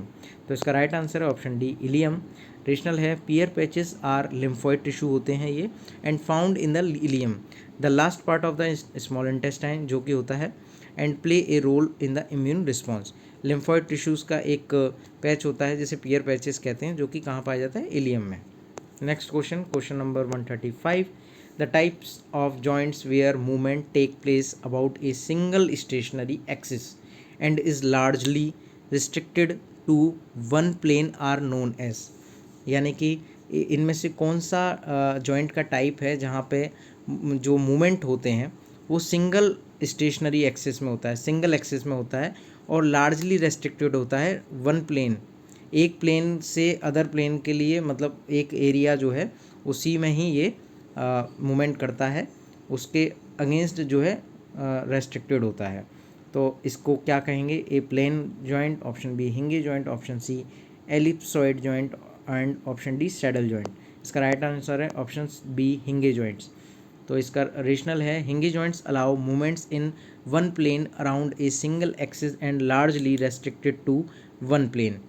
तो इसका राइट आंसर है ऑप्शन डी इलियम। रेशनल है, Peyer patches are lymphoid tissue होते हैं ये, and found in the ileum, the last part of the small intestine, जो कि होता है, and play a role in the immune response. Lymphoid tissues का एक पैच होता है जिसे पियर पैचेस कहते हैं, जो कि कहाँ पाया जाता है? इलियम में। Next question, question number 135, the types of joints where movement take place about a single stationary axis and is largely restricted to one plane are known as. यानी कि इनमें से कौन सा जॉइंट का टाइप है जहाँ पे जो मूवमेंट होते हैं वो सिंगल स्टेशनरी एक्सिस में होता है, सिंगल एक्सिस में होता है और लार्जली रेस्ट्रिक्टेड होता है वन प्लेन, एक प्लेन से अदर प्लेन के लिए, मतलब एक एरिया जो है उसी में ही ये मूवमेंट करता है, उसके अगेंस्ट जो है रेस्ट्रिक्टेड होता है। तो इसको क्या कहेंगे? A plane joint, option B hinge joint, option C ellipsoid joint and option D saddle joint. इसका राइट आंसर है ऑप्शन बी हिंगे जॉइंट्स। तो इसका रेशनल है hinge joints allow movements in one plane around a single axis and largely restricted to one plane.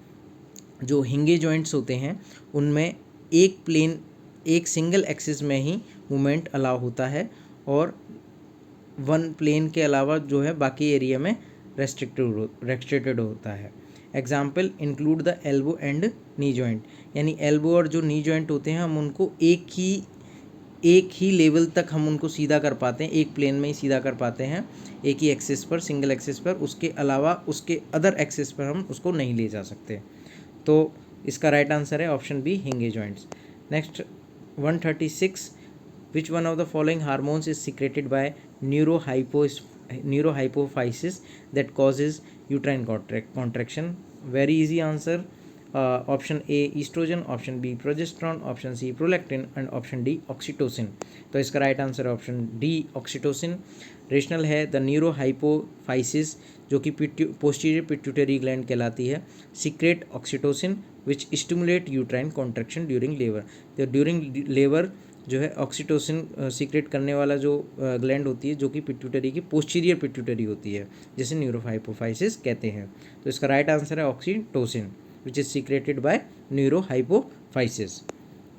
जो hinge joints होते हैं उनमें एक प्लेन, एक सिंगल एक्सिस में ही मूवमेंट अलाउ होता है और वन प्लेन के अलावा जो है बाकी एरिया में रेस्ट्रिक्टेड होता है। Example include the elbow and knee joint, यानी एल्बो और जो नी जॉइंट होते हैं हम उनको एक ही लेवल तक हम उनको सीधा कर पाते हैं, एक प्लेन में ही सीधा कर पाते हैं, एक ही एक्सिस पर, सिंगल एक्सिस पर, उसके अलावा उसके अदर एक्सिस पर हम उसको नहीं ले जा सकते। तो इसका राइट आंसर है option B hinge joints. Next 136, which one of the following hormones is secreted by neurohypophysis that causes uterine contraction? Very easy answer. Option A oestrogen, option B progesterone, option C prolactin and option D oxytocin. तो इसका right answer है option D oxytocin. Rational है the neurohypophysis, जो कि posterior pituitary gland कहलाती है, secrete oxytocin which stimulate uterine contraction during labour. तो during labour जो है ऑक्सीटोसिन सीक्रेट करने वाला जो ग्लैंड होती है जो कि पिट्यूटरी की पोस्टीरियर पिट्यूटरी होती है, जिसे न्यूरोहाइपोफाइसिस कहते हैं। तो इसका राइट आंसर है oxytocin which is secreted by neurohypophysis.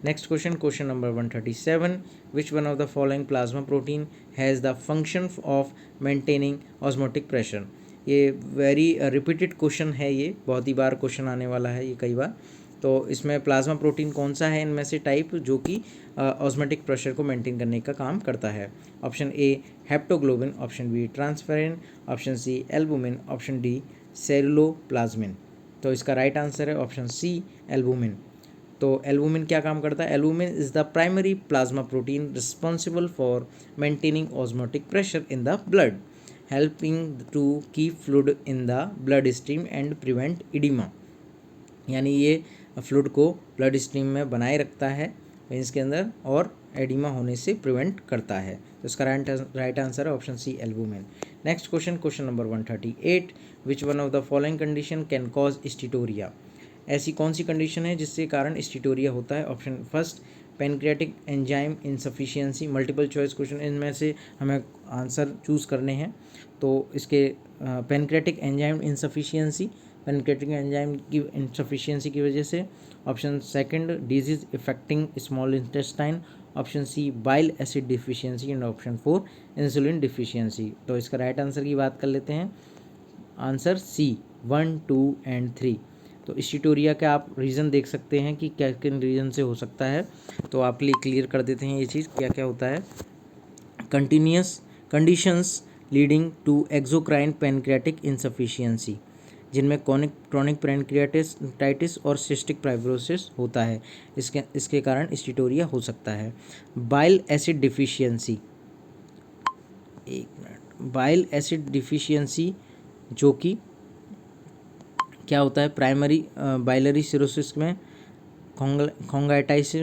Next question, question number 137, which one of the following plasma protein has the function of maintaining osmotic pressure? ये वेरी रिपीटेड क्वेश्चन है, ये बहुत ही बार क्वेश्चन आने वाला है ये कई बार। तो इसमें प्लाज्मा प्रोटीन कौन सा है इनमें से टाइप जो कि ऑस्मोटिक प्रेशर को मेंटेन करने का काम करता है? Option A haptoglobin, option B transferrin, option C albumin, option D ceruloplasmin. तो इसका राइट आंसर है ऑप्शन सी एल्बुमिन। तो एल्बुमिन क्या काम करता है? Albumin is the primary plasma protein responsible for maintaining osmotic pressure in the blood, helping to keep fluid in the blood stream and prevent oedema. यानी ये fluid को blood stream में बनाए रखता है वेंस के अंदर और एडिमा होने से प्रिवेंट करता है। तो इसका राइट आंसर है option C albumin. Next question, question number 138, which one of the following condition can cause steatorrhoea? ऐसी कौन सी कंडीशन है जिसके कारण स्टीटोरिया होता है? Option first pancreatic enzyme insufficiency. Multiple choice question, इनमें से हमें आंसर चूज़ करने हैं। तो इसके pancreatic enzyme insufficiency, pancreatic enzyme की इनसफिशियंसी की वजह से। Option second disease affecting small intestine, option C bile acid deficiency and option 4 insulin deficiency. तो इसका राइट आंसर की बात कर लेते हैं। Answer C 1, 2 and 3। तो स्टीटोरिया का आप रीज़न देख सकते हैं कि क्या किन रीज़न से हो सकता है। तो आपके लिए क्लियर कर देते हैं ये चीज़ क्या क्या होता है। Continuous conditions leading to exocrine pancreatic insufficiency, जिनमें क्रॉनिक पैनक्रियाटाइटिस और सिस्टिक फाइब्रोसिस होता है, इसके कारण स्टीटोरिया हो सकता है। बाइल एसिड डिफिशियंसी, एक मिनट, बाइल एसिड डिफिशियंसी जो कि क्या होता है? प्राइमरी बाइलरी सिरोसिस में, कॉन्ग्लाइटिस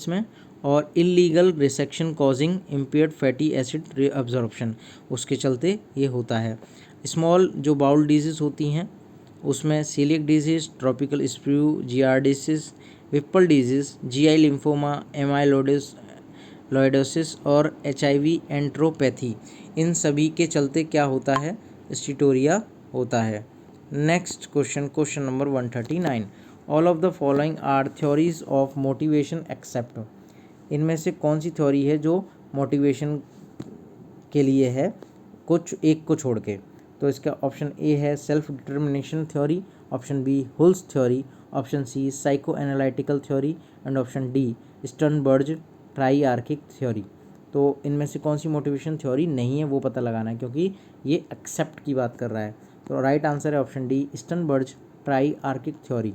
में और illegal resection causing impaired fatty acid reabsorption, उसके चलते ये होता है। स्मॉल जो बाउल डिजीज़ होती हैं उसमें coeliac disease, tropical sprue, giardiasis, Whipple disease, GI lymphoma, amyloidosis और HIV एंट्रोपैथी, इन सभी के चलते क्या होता है? स्टीटोरिया होता है। Next question, question number 139, all of the following are theories of motivation except. इनमें से कौन सी थ्योरी है जो मोटिवेशन के लिए है, कुछ एक को छोड़ के? तो इसका ऑप्शन ए है self determination theory, option B Hull's theory, option C psycho analytical theory and option D Sternberg triarchic theory. तो इनमें से कौन सी मोटिवेशन थ्योरी नहीं है वो पता लगाना है, क्योंकि ये एक्सेप्ट की बात कर रहा है। तो राइट आंसर है option D Sternberg triarchic theory.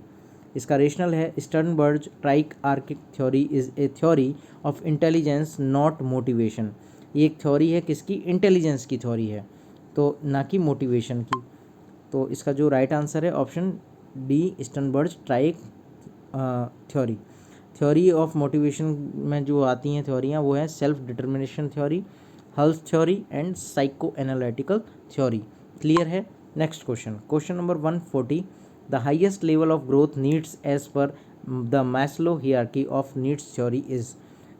इसका रेशनल है Sternberg triarchic theory is a theory of intelligence not motivation. ये एक थ्योरी है किसकी? इंटेलिजेंस की थ्योरी है, तो ना कि मोटिवेशन की। तो इसका जो राइट आंसर है option D Sternberg triarchic theory. Theory of motivation में जो आती हैं थ्योरियाँ वो है self determination theory, Hull's theory and psycho analytical theory. Clear है? Next question number 140, the highest level of growth needs as per the Maslow hierarchy of needs theory is.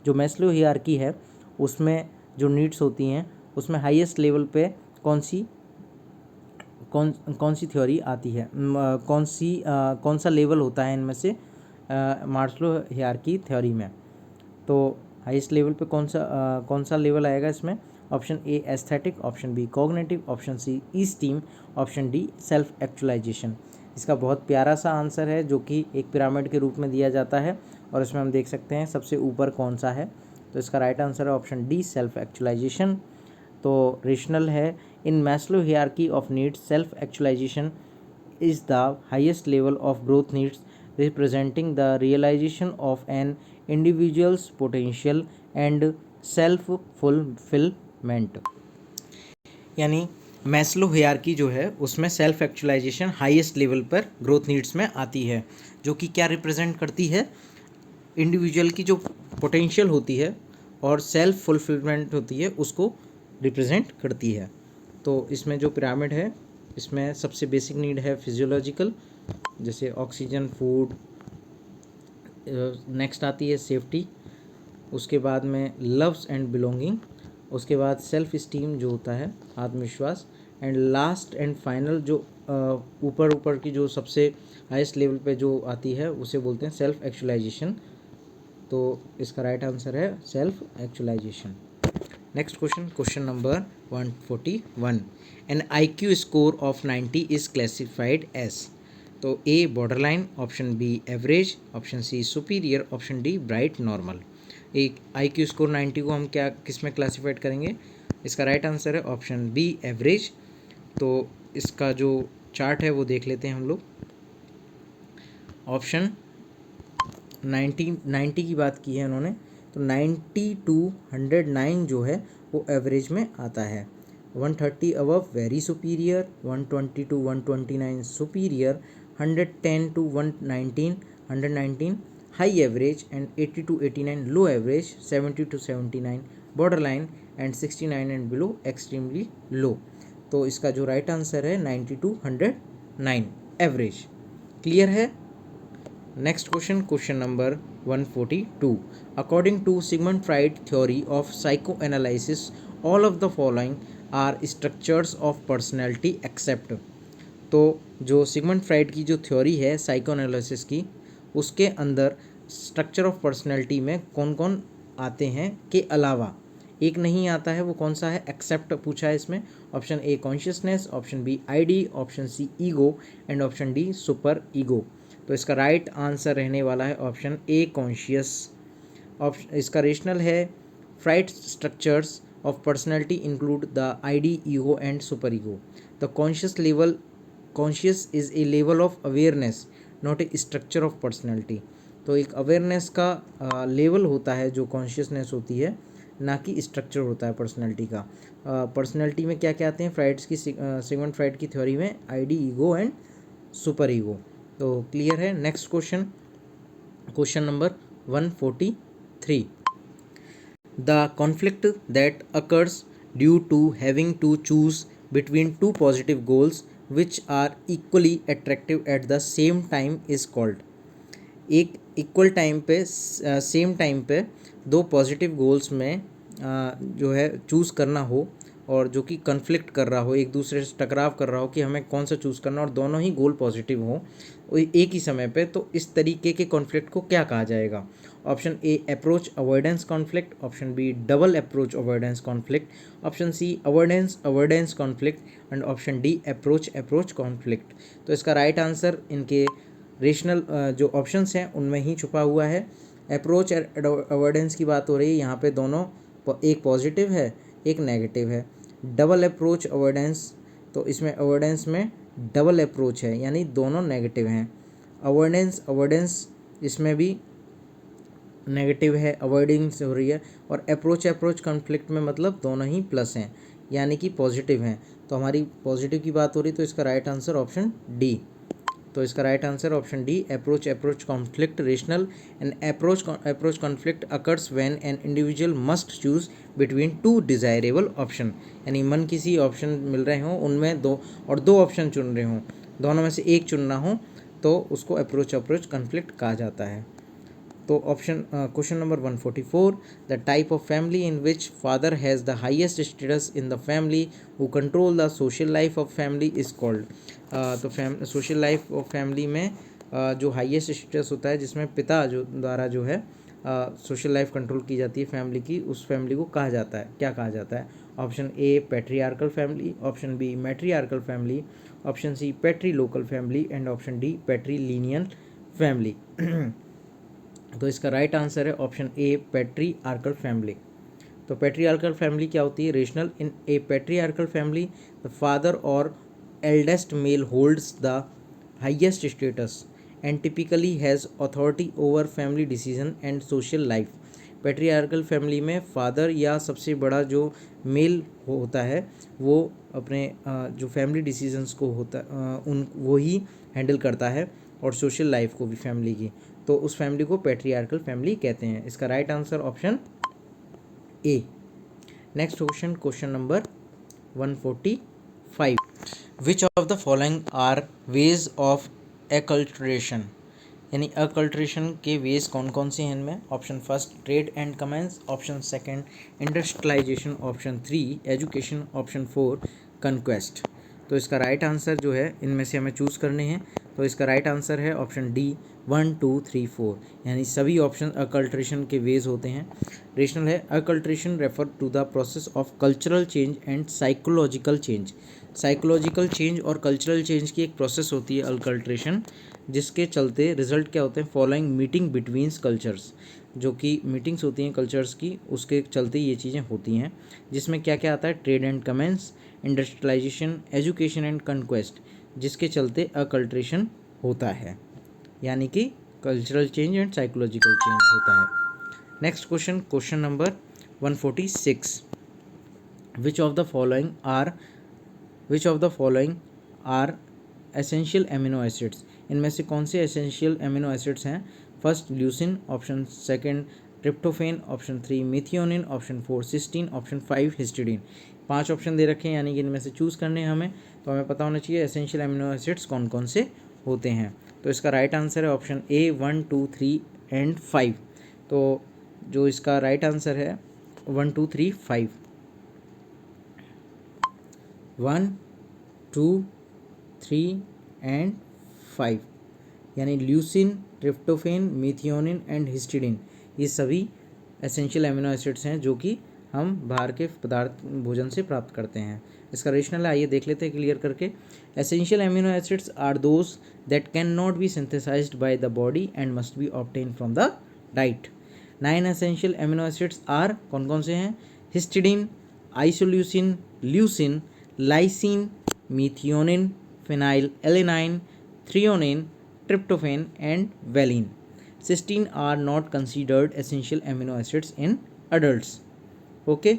जो Maslow hierarchy है उसमें जो नीड्स होती हैं उसमें highest level पे कौन सी थ्योरी आती है, कौन सा लेवल होता है इनमें से मास्लो हियरार्की थ्योरी में? तो हाईएस्ट लेवल पे कौन सा लेवल आएगा इसमें? Option A aesthetic, option B cognitive, option C esteem, option D self actualization. इसका बहुत प्यारा सा आंसर है जो कि एक पिरामिड के रूप में दिया जाता है और इसमें हम देख सकते हैं सबसे ऊपर कौन सा है। तो इसका राइट आंसर है ऑप्शन डी सेल्फ एक्चुअलाइजेशन। तो रेशनल है in Maslow hierarchy of needs self actualization is the highest level of growth needs representing the realization of an individual's potential and self fulfillment। यानी Maslow hierarchy जो है उसमें self actualisation highest level पर growth needs में आती है, जो कि क्या रिप्रेजेंट करती है? इंडिविजुअल की जो पोटेंशियल होती है और सेल्फ फुलफिलमेंट होती है उसको रिप्रेजेंट करती है। तो इसमें जो पिरामिड है इसमें सबसे बेसिक नीड है फिजियोलॉजिकल, जैसे ऑक्सीजन, फूड, नेक्स्ट आती है सेफ्टी, उसके बाद में लव्स एंड बिलोंगिंग, उसके बाद सेल्फ इस्टीम जो होता है आत्मविश्वास, एंड लास्ट एंड फाइनल जो ऊपर की जो सबसे हाईएस्ट लेवल पे जो आती है उसे बोलते हैं सेल्फ एक्चुअलाइजेशन। तो इसका राइट आंसर है self actualization. Next question number 141, an IQ score of 90 is classified as. तो A borderline, option B average, option C superior, option D bright normal. एक IQ स्कोर 90 को हम किस में क्लासिफाइड करेंगे? इसका राइट आंसर है ऑप्शन बी एवरेज। तो इसका जो चार्ट है वो देख लेते हैं हम लोग। ऑप्शन 90 की बात की है उन्होंने, तो 90 to 109 जो है वो एवरेज में आता है। 130 above very superior, 120 to 129 superior, 110 to 119 high average, and 80 to 89 low average, 70 to 79 borderline, and 69 and below extremely low. तो इसका जो राइट आंसर है 90 to 109 एवरेज। क्लियर है? Next question number 142, according to Sigmund Freud theory of psychoanalysis all of the following are structures of personality except. तो जो Sigmund Freud की जो theory है साइको एनालिसिस की, उसके अंदर स्ट्रक्चर ऑफ पर्सनैलिटी में कौन कौन आते हैं के अलावा एक नहीं आता है, वो कौन सा है? एक्सेप्ट पूछा है इसमें। Option A consciousness, option B ID, option C ego, and option D superego. तो इसका राइट आंसर रहने वाला है ऑप्शन ए कॉन्शियस। इसका रेशनल है Freud structures of personality include the ID, ego and superego. The conscious is a level of awareness not a structure of personality. तो एक awareness का लेवल होता है जो कॉन्शियसनेस होती है, ना कि स्ट्रक्चर होता है पर्सनैलिटी का। पर्सनैलिटी में क्या क्या आते हैं सिगमंड फ्राइड की थ्योरी में? ID, ego and superego. तो क्लियर है? Next question number 143, the conflict that occurs due to having to choose between two positive goals which are equally attractive at the same time is called. एक equal time पे same time पे दो positive goals में जो है choose करना हो और जो कि कन्फ्लिक्ट कर रहा हो, एक दूसरे से टकराव कर रहा हो कि हमें कौन सा चूज़ करना, और दोनों ही गोल पॉजिटिव हो एक ही समय पे, तो इस तरीके के कॉन्फ्लिक्ट को क्या कहा जाएगा? Option A approach avoidance conflict, option B double approach avoidance conflict, option C avoidance conflict, and option D approach conflict. तो इसका राइट आंसर इनके रेशनल जो ऑप्शंस हैं उनमें ही छुपा हुआ है। अप्रोच अवॉइडेंस की बात हो रही है, यहाँ पे दोनों एक पॉजिटिव है एक नेगेटिव है। डबल अप्रोच अवॉइडेंस, तो इसमें अवॉइडेंस में डबल अप्रोच है यानी दोनों नेगेटिव हैं। अवॉइडेंस इसमें भी नेगेटिव है, अवॉइडिंग से हो रही है। और अप्रोच कॉन्फ्लिक्ट में मतलब दोनों ही प्लस हैं, यानी कि पॉजिटिव हैं। तो हमारी पॉजिटिव की बात हो रही, तो इसका राइट आंसर ऑप्शन डी। तो इसका right answer option D, approach conflict rational and approach conflict occurs when an individual must choose between to desirable option, यानी मन किसी ऑप्शन मिल रहे हों, उनमें दो ऑप्शन चुन रहे हों, दोनों में से एक चुनना हो, तो उसको अप्रोच कॉन्फ्लिक्ट कहा जाता है। तो option question number 144, the type of family in which father has the highest status in the family who control the social life of family is called. तो सोशल लाइफ ऑफ फैमिली में जो highest status होता है, जिसमें पिता जो द्वारा जो है सोशल लाइफ कंट्रोल की जाती है फैमिली की, उस फैमिली को कहा जाता है, क्या कहा जाता है? Option A patriarchal family, option B matriarchal family, option C patri local family and option D patri lineal family. तो इसका राइट आंसर है ऑप्शन ए पैट्रियार्कल फैमिली। तो पैट्रियार्कल फैमिली क्या होती है? Rational in a patriarchal family the father और eldest male holds the highest status and typically has authority over family decision and social life. Patriarchal family में father या सबसे बड़ा जो मेल होता है, वो अपने जो फैमिली डिसीजंस को होता उन वो ही हैंडल करता है, और सोशल लाइफ को भी फैमिली की, तो उस फैमिली को पैट्रियार्कल फैमिली कहते हैं। इसका right answer option A. Next question, question number 145, which of the following are ways of acculturation, यानी अकल्ट्रेशन के वेज कौन कौन से हैं इनमें? Option first trade and commerce, option second industrialization, option 3 education, option 4 conquest. तो इसका राइट आंसर जो है, इनमें से हमें चूज़ करने हैं, तो इसका राइट आंसर है ऑप्शन डी 1 2 3 4, यानी सभी ऑप्शन अकल्ट्रेशन के वेज होते हैं। रेशनल है, acculturation refer to the process of cultural change and psychological change. Psychological change और कल्चरल चेंज की एक प्रोसेस होती है अकल्ट्रेशन, जिसके चलते रिजल्ट क्या होते हैं? फॉलोइंग मीटिंग बिटवीन्स कल्चर्स, जो कि मीटिंग्स होती हैं कल्चर्स की, उसके चलते ये चीज़ें होती हैं। जिसमें क्या क्या आता है? Trade and commerce, industrialization, education and conquest, जिसके चलते अकल्ट्रेशन होता है, यानी कि cultural change and psychological change होता है। Next question, question number 146, which of the following are essential amino acids, इनमें से कौन से एसेंशियल एमिनो एसिड्स हैं? First leucine, option second tryptophan, option 3 methionine, option 4 cysteine, option 5 histidine. 5 option दे रखे हैं, यानी कि इनमें से चूज़ करने हैं हमें, तो हमें पता होना चाहिए एसेंशियल एमिनो एसिड्स कौन कौन से होते हैं। तो इसका राइट आंसर है ऑप्शन ए 1 2 3 एंड 5। तो जो इसका राइट आंसर है 1 2 3 5, 1 2 3 एंड 5, यानी leucine, tryptophan, methionine and histidine, ये सभी एसेंशियल एमिनो एसिड्स हैं जो कि हम बाहर के पदार्थ भोजन से प्राप्त करते हैं। इसका रेशनल है, आइए देख लेते हैं क्लियर करके। Essential amino acids are those that can not be synthesised by the body and must be obtain from the diet. 9 essential amino acids are कौन कौन से हैं? Histidine, isoleucine, leucine, lysine, methionine, phenylalanine, threonine, tryptophan and valine. Cysteine are not considered essential amino acids in adults. Okay,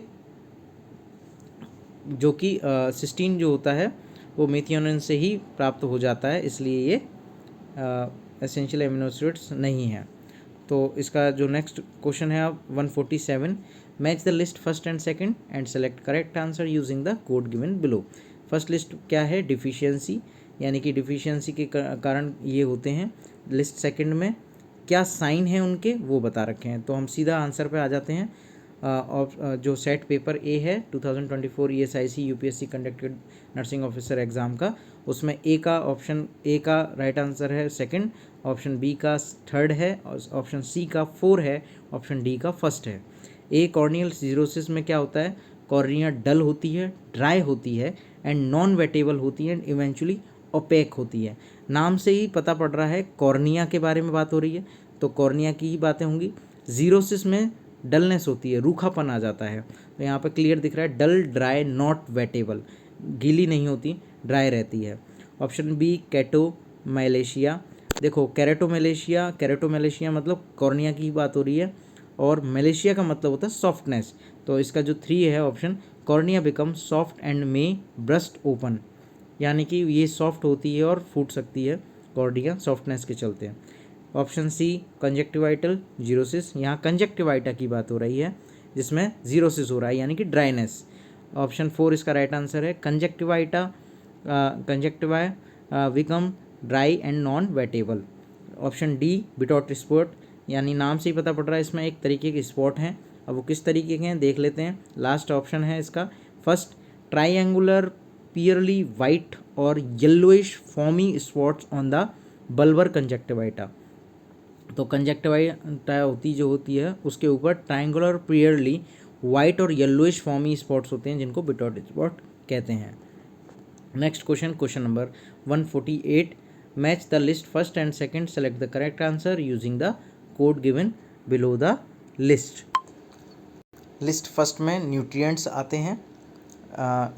जो कि cysteine जो होता है वो मेथियोनिन से ही प्राप्त हो जाता है, इसलिए ये एसेंशियल एमिनो एसिड्स नहीं है। तो इसका जो नेक्स्ट क्वेश्चन है आप 147, match the list first and second and select correct answer using the code given below. First list क्या है? डिफिशियंसी, यानी कि डिफिशियंसी के कारण ये होते हैं। लिस्ट सेकंड में क्या साइन है उनके, वो बता रखे हैं। तो हम सीधा आंसर पे आ जाते हैं। और जो सेट पेपर ए है 2024 ESIC UPSC conducted nursing officer exam का, उसमें ए का ऑप्शन ए का राइट आंसर है सेकंड, ऑप्शन बी का थर्ड है, और ऑप्शन सी का 4 है, ऑप्शन डी का फर्स्ट है। ए कॉर्नियल सीरोसिस में क्या होता है? कॉर्निया डल होती है, ड्राई होती है एंड नॉन वेटेबल होती है एंड इवेंचुअली ओपेक होती है। नाम से ही पता पड़ रहा है कॉर्निया के बारे में बात हो रही है, तो कॉर्निया की ही बातें होंगी। जीरोसिस में डलनेस होती है, रूखापन आ जाता है, तो यहाँ पर क्लियर दिख रहा है डल, ड्राई, नॉट वेटेबल, गीली नहीं होती, ड्राई रहती है। ऑप्शन बी कैटोमाइलेशिया, देखो कैरेटोमेलेशिया मतलब कॉर्निया की बात हो रही है, और मलेशिया का मतलब होता है सॉफ्टनेस। तो इसका जो 3 है option, cornea become soft and may burst open, यानी कि ये सॉफ्ट होती है और फूट सकती है कॉर्निया सॉफ्टनेस के चलते। ऑप्शन सी कंजक्टिवाइटल जीरोसिस, यहाँ कंजक्टिवाइटा की बात हो रही है जिसमें जीरोसिस हो रहा है यानी कि ड्राइनेस। ऑप्शन 4 इसका राइट आंसर है, conjunctivae become dry and non wettable. Option D Bitot spot, यानी नाम से ही पता पड़ रहा है इसमें एक तरीके के स्पॉट हैं। अब वो किस तरीके के हैं देख लेते हैं। लास्ट ऑप्शन है इसका फर्स्ट, ट्राइएंगुलर पियरली वाइट और yellowish foamy spots on the bulbar conjunctiva. तो कंजक्टिवाइटा होती है उसके ऊपर ट्राइंगुलर पियरली वाइट और येलोइश फॉर्मी स्पॉट्स होते हैं जिनको बिटॉट स्पॉट कहते हैं। Next question number 148, match the list first and second, select the correct answer using the code given below the list. List first में न्यूट्रिएंट्स आते हैं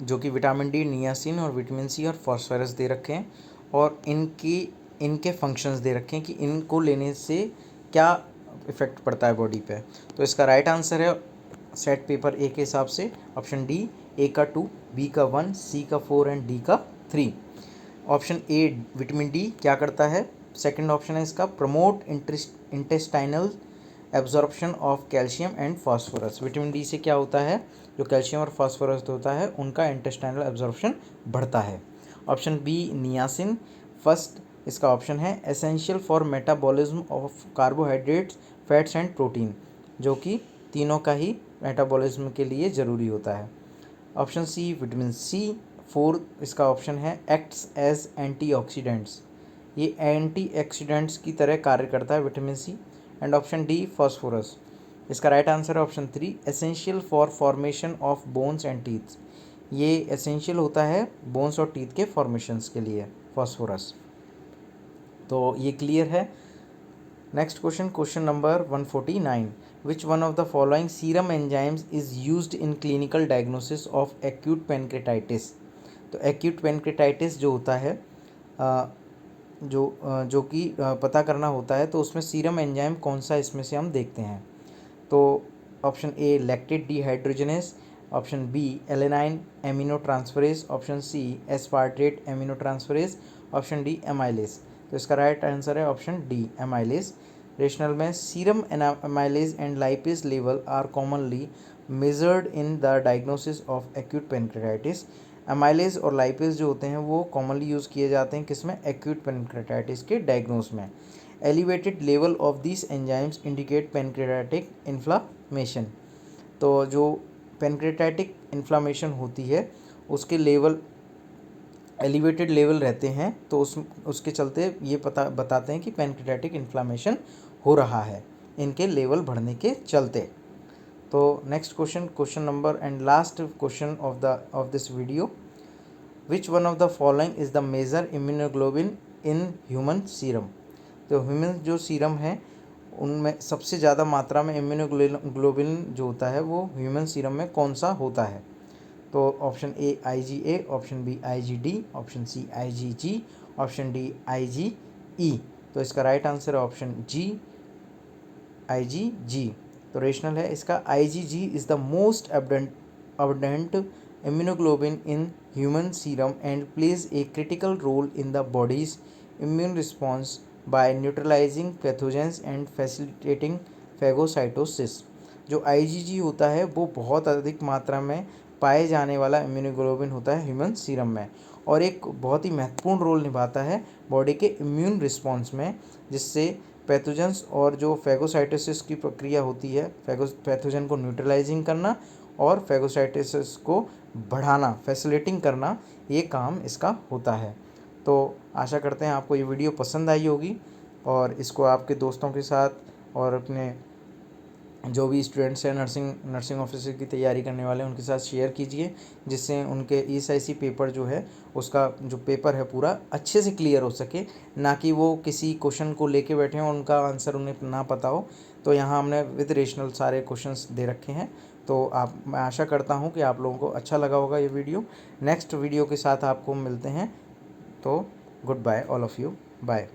जो कि विटामिन डी, नियासिन और विटामिन सी और फॉस्फोरस दे रखे हैं, और इनके फंक्शंस दे रखे हैं कि इनको लेने से क्या इफ़ेक्ट पड़ता है बॉडी पे। तो इसका राइट आंसर है सेट पेपर ए के हिसाब से ऑप्शन डी, ए का 2, बी का 1, सी का 4 एंड डी का 3। ऑप्शन ए विटामिन डी क्या करता है, सेकंड ऑप्शन है इसका, promote intestinal absorption of calcium and phosphorus. Vitamin D से क्या होता है, जो कैल्शियम और फास्फोरस होता है उनका इंटेस्टाइनल एब्जॉर्प्शन बढ़ता है। ऑप्शन बी नियासिन, फर्स्ट इसका ऑप्शन है, essential for metabolism of carbohydrates, fats and protein, जो कि तीनों का ही मेटाबॉलिज्म के लिए ज़रूरी होता है। Option C vitamin C, fourth इसका ऑप्शन है, एक्ट्स एज एंटीऑक्सीडेंट्स, ये एंटीऑक्सीडेंट्स की तरह कार्य करता है vitamin C. And option D phosphorus, इसका राइट आंसर है option 3, essential for formation of bones and teeth, ये एसेंशियल होता है बोन्स और टीथ के फॉर्मेशंस के लिए फॉस्फोरस। तो ये क्लियर है। Next question number 149, which one of the following serum enzymes is used in clinical diagnosis of acute pancreatitis. तो एक्यूट पेनक्रेटाइटिस जो होता है जो कि पता करना होता है, तो उसमें सीरम एंजाइम कौन सा इसमें से हम देखते हैं। तो option A lactate dehydrogenase, option B alanine amino transferase, option C aspartate amino transferase, option D amylase. तो इसका राइट आंसर है ऑप्शन डी एमाइलेज। रेशनल में serum amylase and lipase level are commonly measured in the diagnosis of acute pancreatitis. Amylase और lipase जो होते हैं वो commonly use किए जाते हैं किसमें, एक्यूट पेनक्रेटाइटिस के डायग्नोस में। Elevated level of this enzymes indicate pancreatic inflammation. तो जो पेनक्रेटाइटिक इन्फ्लामेशन होती है उसके लेवल एलिवेटेड लेवल रहते हैं, तो उसके चलते ये बताते हैं कि पेनक्रेटाइटिक इन्फ्लामेशन हो रहा है इनके लेवल बढ़ने के चलते। तो next question number and last question of this video, which one of the following is the major immunoglobulin in human serum. तो ह्यूमन जो सीरम है उनमें सबसे ज़्यादा मात्रा में इम्यूनोग्लोबिन जो होता है वो ह्यूमन सीरम में कौन सा होता है। तो option A IgA, option B IgD, option C IgG, option D IgE। तो इसका राइट आंसर है ऑप्शन जी IgG। तो रेशनल है इसका, IgG is the most abundant immunoglobulin in human serum and plays a critical role in the body's immune response by neutralizing pathogens and facilitating phagocytosis। जो IgG होता है वो बहुत अधिक मात्रा में पाए जाने वाला इम्यूनोग्लोबिन होता है ह्यूमन सीरम में, और एक बहुत ही महत्वपूर्ण रोल निभाता है बॉडी के इम्यून रिस्पॉन्स में, जिससे पैथोजेंस और जो फैगोसाइटोसिस की प्रक्रिया होती है, पैथोजन को न्यूट्रलाइजिंग करना और फैगोसाइटोसिस को बढ़ाना, फैसिलिटेटिंग करना, ये काम इसका होता है। तो आशा करते हैं आपको ये वीडियो पसंद आई होगी, और इसको आपके दोस्तों के साथ और अपने जो भी स्टूडेंट्स हैं नर्सिंग ऑफिसर की तैयारी करने वाले हैं उनके साथ शेयर कीजिए, जिससे उनके ESIC पेपर जो है उसका जो पेपर है पूरा अच्छे से क्लियर हो सके, ना कि वो किसी क्वेश्चन को लेके बैठे हों उनका आंसर उन्हें ना पता हो। तो यहाँ हमने विद रेशनल सारे क्वेश्चंस दे रखे हैं। तो मैं आशा करता हूँ कि आप लोगों को अच्छा लगा होगा ये वीडियो। नेक्स्ट वीडियो के साथ आपको मिलते हैं। तो good bye all of you, bye.